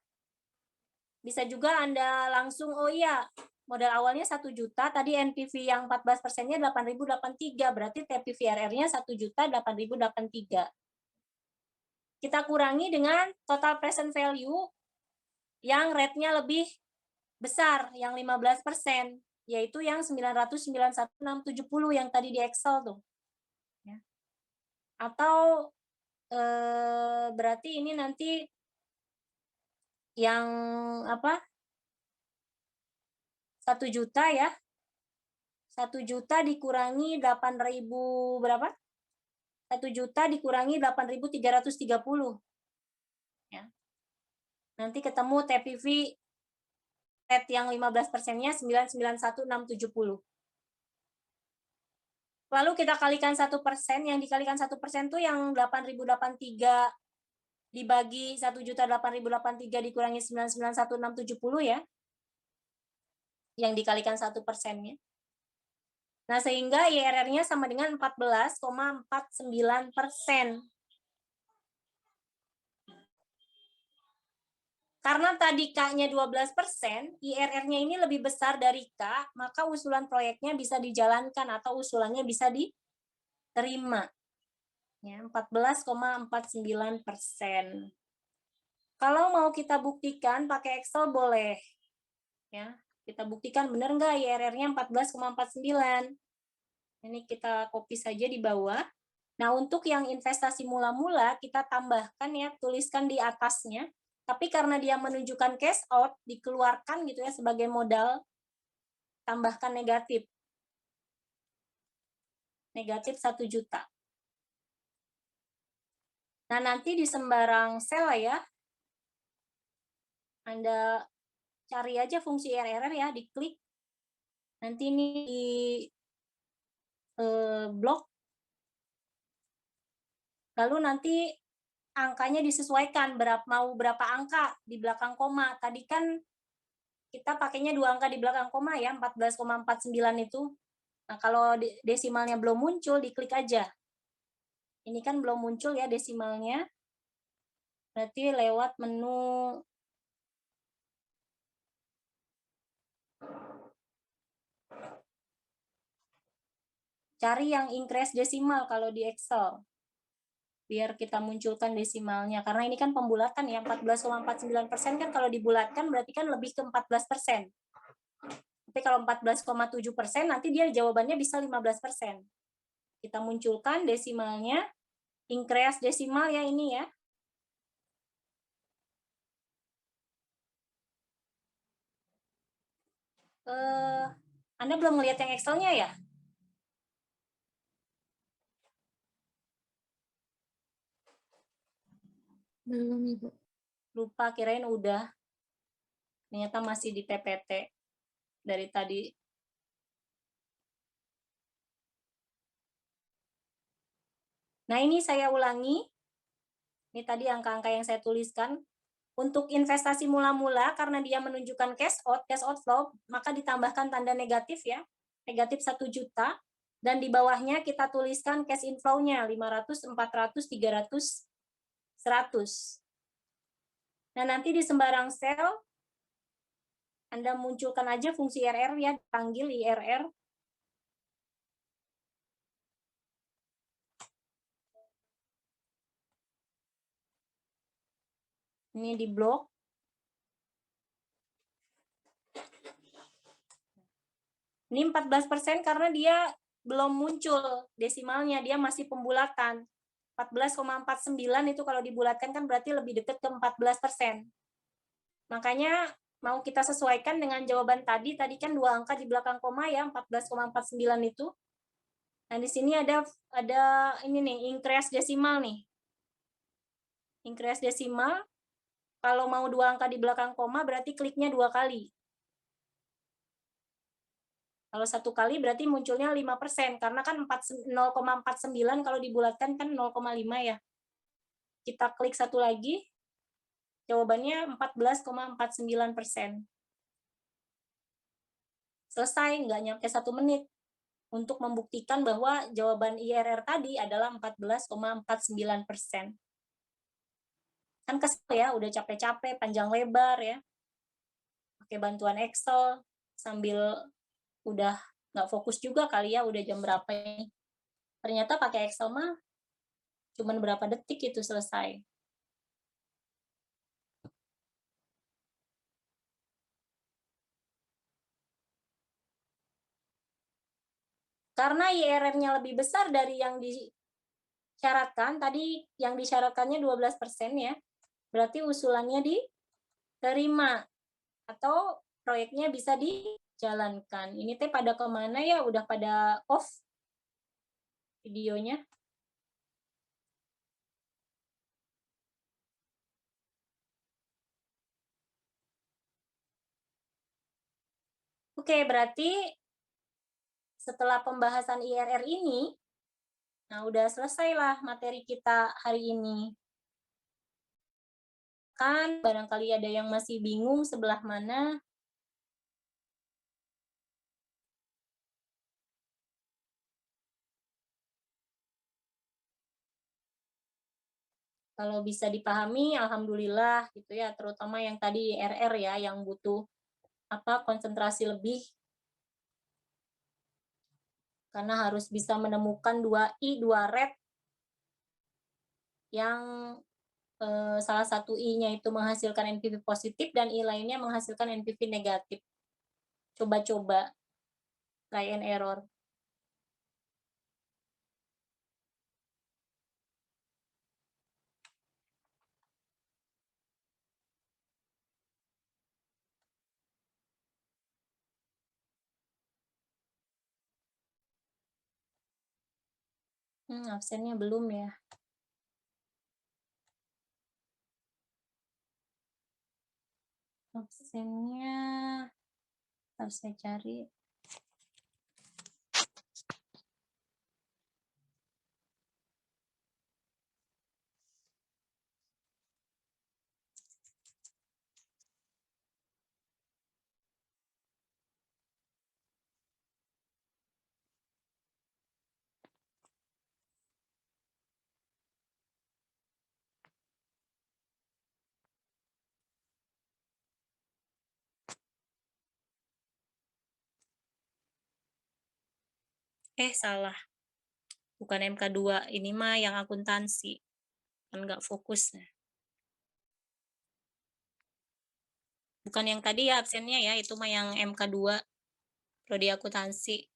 Bisa juga Anda langsung, oh iya, modal awalnya 1 juta, tadi NPV yang 14%-nya 8.083, berarti TPVRR-nya 1.008.083. Kita kurangi dengan total present value yang rate-nya lebih besar, yang 15%, yaitu yang 991.670 yang tadi di Excel tuh. Ya. Atau berarti ini nanti yang apa? 1 juta ya. 1 juta dikurangi 8.000 berapa? 1 juta dikurangi 8.330. Ya. Nanti ketemu TPV rate yang 15%-nya 991.670. Lalu kita kalikan 1%, yang dikalikan 1% tuh yang 8.083 dibagi 1.008.083 dikurangi 991.670 ya. Yang dikalikan 1%-nya. Nah, sehingga IRR-nya sama dengan 14,49%. Karena tadi K-nya 12%, IRR-nya ini lebih besar dari K, maka usulan proyeknya bisa dijalankan atau usulannya bisa diterima. Ya, 14,49%. Kalau mau kita buktikan pakai Excel boleh. Ya, kita buktikan benar nggak IRR-nya 14,49. Ini kita copy saja di bawah. Nah, untuk yang investasi mula-mula, kita tambahkan ya, tuliskan di atasnya. Tapi karena dia menunjukkan cash out, dikeluarkan gitu ya sebagai modal, tambahkan negatif. Negatif 1 juta. Nah, nanti di sembarang sel ya, Anda cari aja fungsi IRR ya, diklik. Nanti ini di blok. Lalu nanti angkanya disesuaikan, mau berapa angka di belakang koma. Tadi kan kita pakainya 2 angka di belakang koma ya, 14,49 itu. Nah, kalau desimalnya belum muncul, diklik aja. Ini kan belum muncul ya desimalnya. Berarti lewat menu cari yang increase desimal kalau di Excel. Biar kita munculkan desimalnya. Karena ini kan pembulatan ya, 14,49% kan kalau dibulatkan berarti kan lebih ke 14%. Tapi kalau 14,7% nanti dia jawabannya bisa 15%. Kita munculkan desimalnya, increase desimal ya ini ya. Anda belum melihat yang Excel-nya ya? Belum, Ibu. Lupa, kirain udah. Ternyata masih di PPT dari tadi. Nah, ini saya ulangi. Ini tadi angka-angka yang saya tuliskan. Untuk investasi mula-mula, karena dia menunjukkan cash outflow, maka ditambahkan tanda negatif ya. Negatif 1 juta. Dan di bawahnya kita tuliskan cash inflow-nya, 500, 400, 300, 100. Nah, nanti di sembarang sel, Anda munculkan aja fungsi IRR ya, panggil IRR. Ini di blok. Ini 14% karena dia belum muncul desimalnya, dia masih pembulatan. 14,49 itu kalau dibulatkan kan berarti lebih dekat ke 14%. Makanya mau kita sesuaikan dengan jawaban tadi kan 2 angka di belakang koma ya, 14,49 itu. Nah, di sini ada ini nih, increase desimal nih. Increase desimal, kalau mau 2 angka di belakang koma berarti kliknya 2 kali. Kalau 1 kali berarti munculnya 5%, karena kan 0,49 kalau dibulatkan kan 0,5 ya. Kita klik 1 lagi, jawabannya 14,49%. Selesai, nggak nyampe 1 menit. untuk membuktikan bahwa jawaban IRR tadi adalah 14,49%. Kan kesel ya, udah capek-capek, panjang lebar ya, pakai bantuan Excel, sambil udah nggak fokus juga kali ya, udah jam berapa ini. Ternyata pakai Excel mah cuman berapa detik itu selesai. Karena IRR-nya lebih besar dari yang disyaratkan, tadi yang disyaratkannya 12% ya, berarti usulannya diterima atau proyeknya bisa dijalankan. Ini teh pada kemana ya? Udah pada off videonya. Oke, berarti setelah pembahasan IRR ini, nah udah selesailah materi kita hari ini. Kan barangkali ada yang masih bingung sebelah mana. Kalau bisa dipahami, alhamdulillah gitu ya, terutama yang tadi IRR ya, yang butuh konsentrasi lebih, karena harus bisa menemukan 2I, 2 red, yang salah satu I-nya itu menghasilkan NPV positif dan I lainnya menghasilkan NPV negatif. Coba-coba, try and error. Absennya belum ya. Absennya harus saya cari. Salah. Bukan MK2, ini mah yang akuntansi. Kan nggak fokus. Bukan yang tadi ya absennya ya, itu mah yang MK2, prodi akuntansi.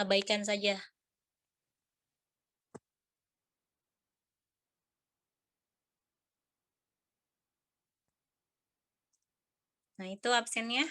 Abaikan saja. Nah, itu absennya.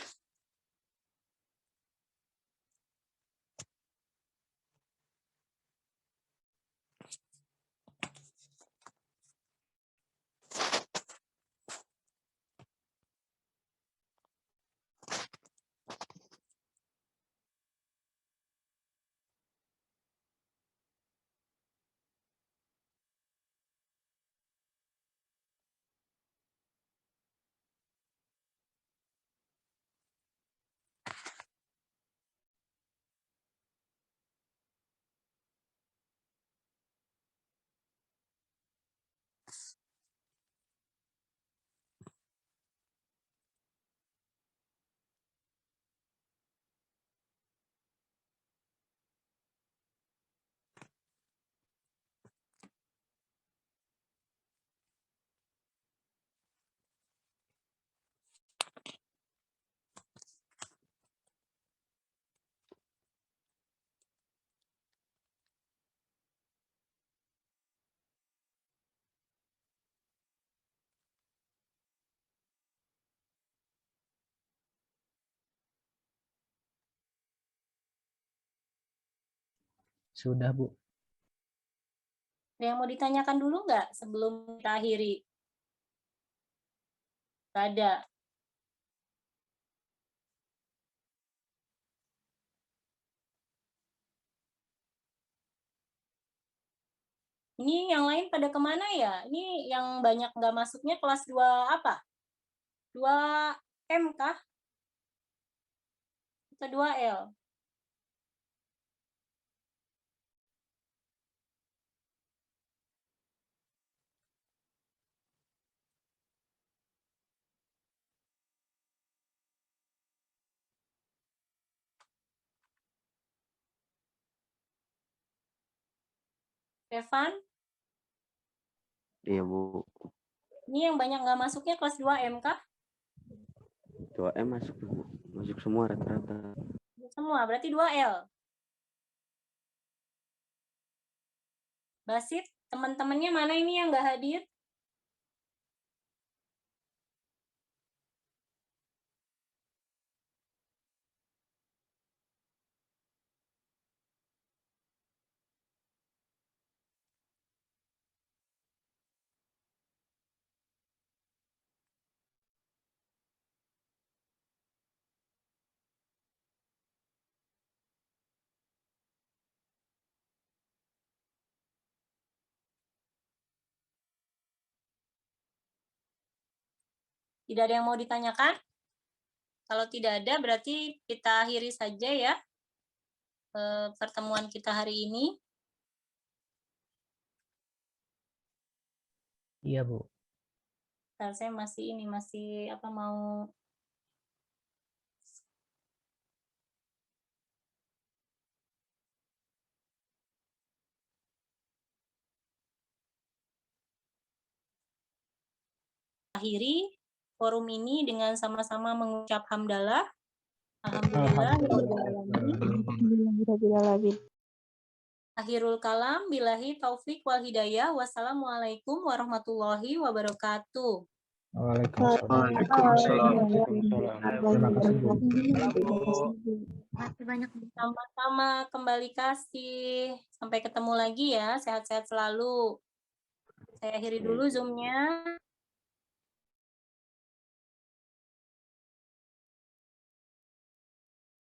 Sudah, Bu. Ada yang mau ditanyakan dulu nggak sebelum kita akhiri? Nggak ada. Ini yang lain pada kemana ya? Ini yang banyak nggak masuknya kelas 2 apa? 2M kah? Atau 2L? Evan, Iya, Bu. ini yang banyak nggak masuknya kelas 2M kah? 2M masuk, Bu. Masuk semua rata-rata. Semua, berarti 2L. Basit, teman-temannya mana ini yang nggak hadir? Tidak ada yang mau ditanyakan? Kalau tidak ada, berarti kita akhiri saja ya pertemuan kita hari ini. Iya, Bu. Saya masih mau akhiri forum ini dengan sama-sama mengucap hamdalah. Alhamdulillah. Akhirul kalam, billahi taufik wal hidayah. Wassalamualaikum warahmatullahi wabarakatuh. Waalaikumsalam. Terima kasih, Bu. Sama-sama kembali kasih. Sampai ketemu lagi ya. Sehat-sehat selalu. Saya akhiri dulu Zoom-nya.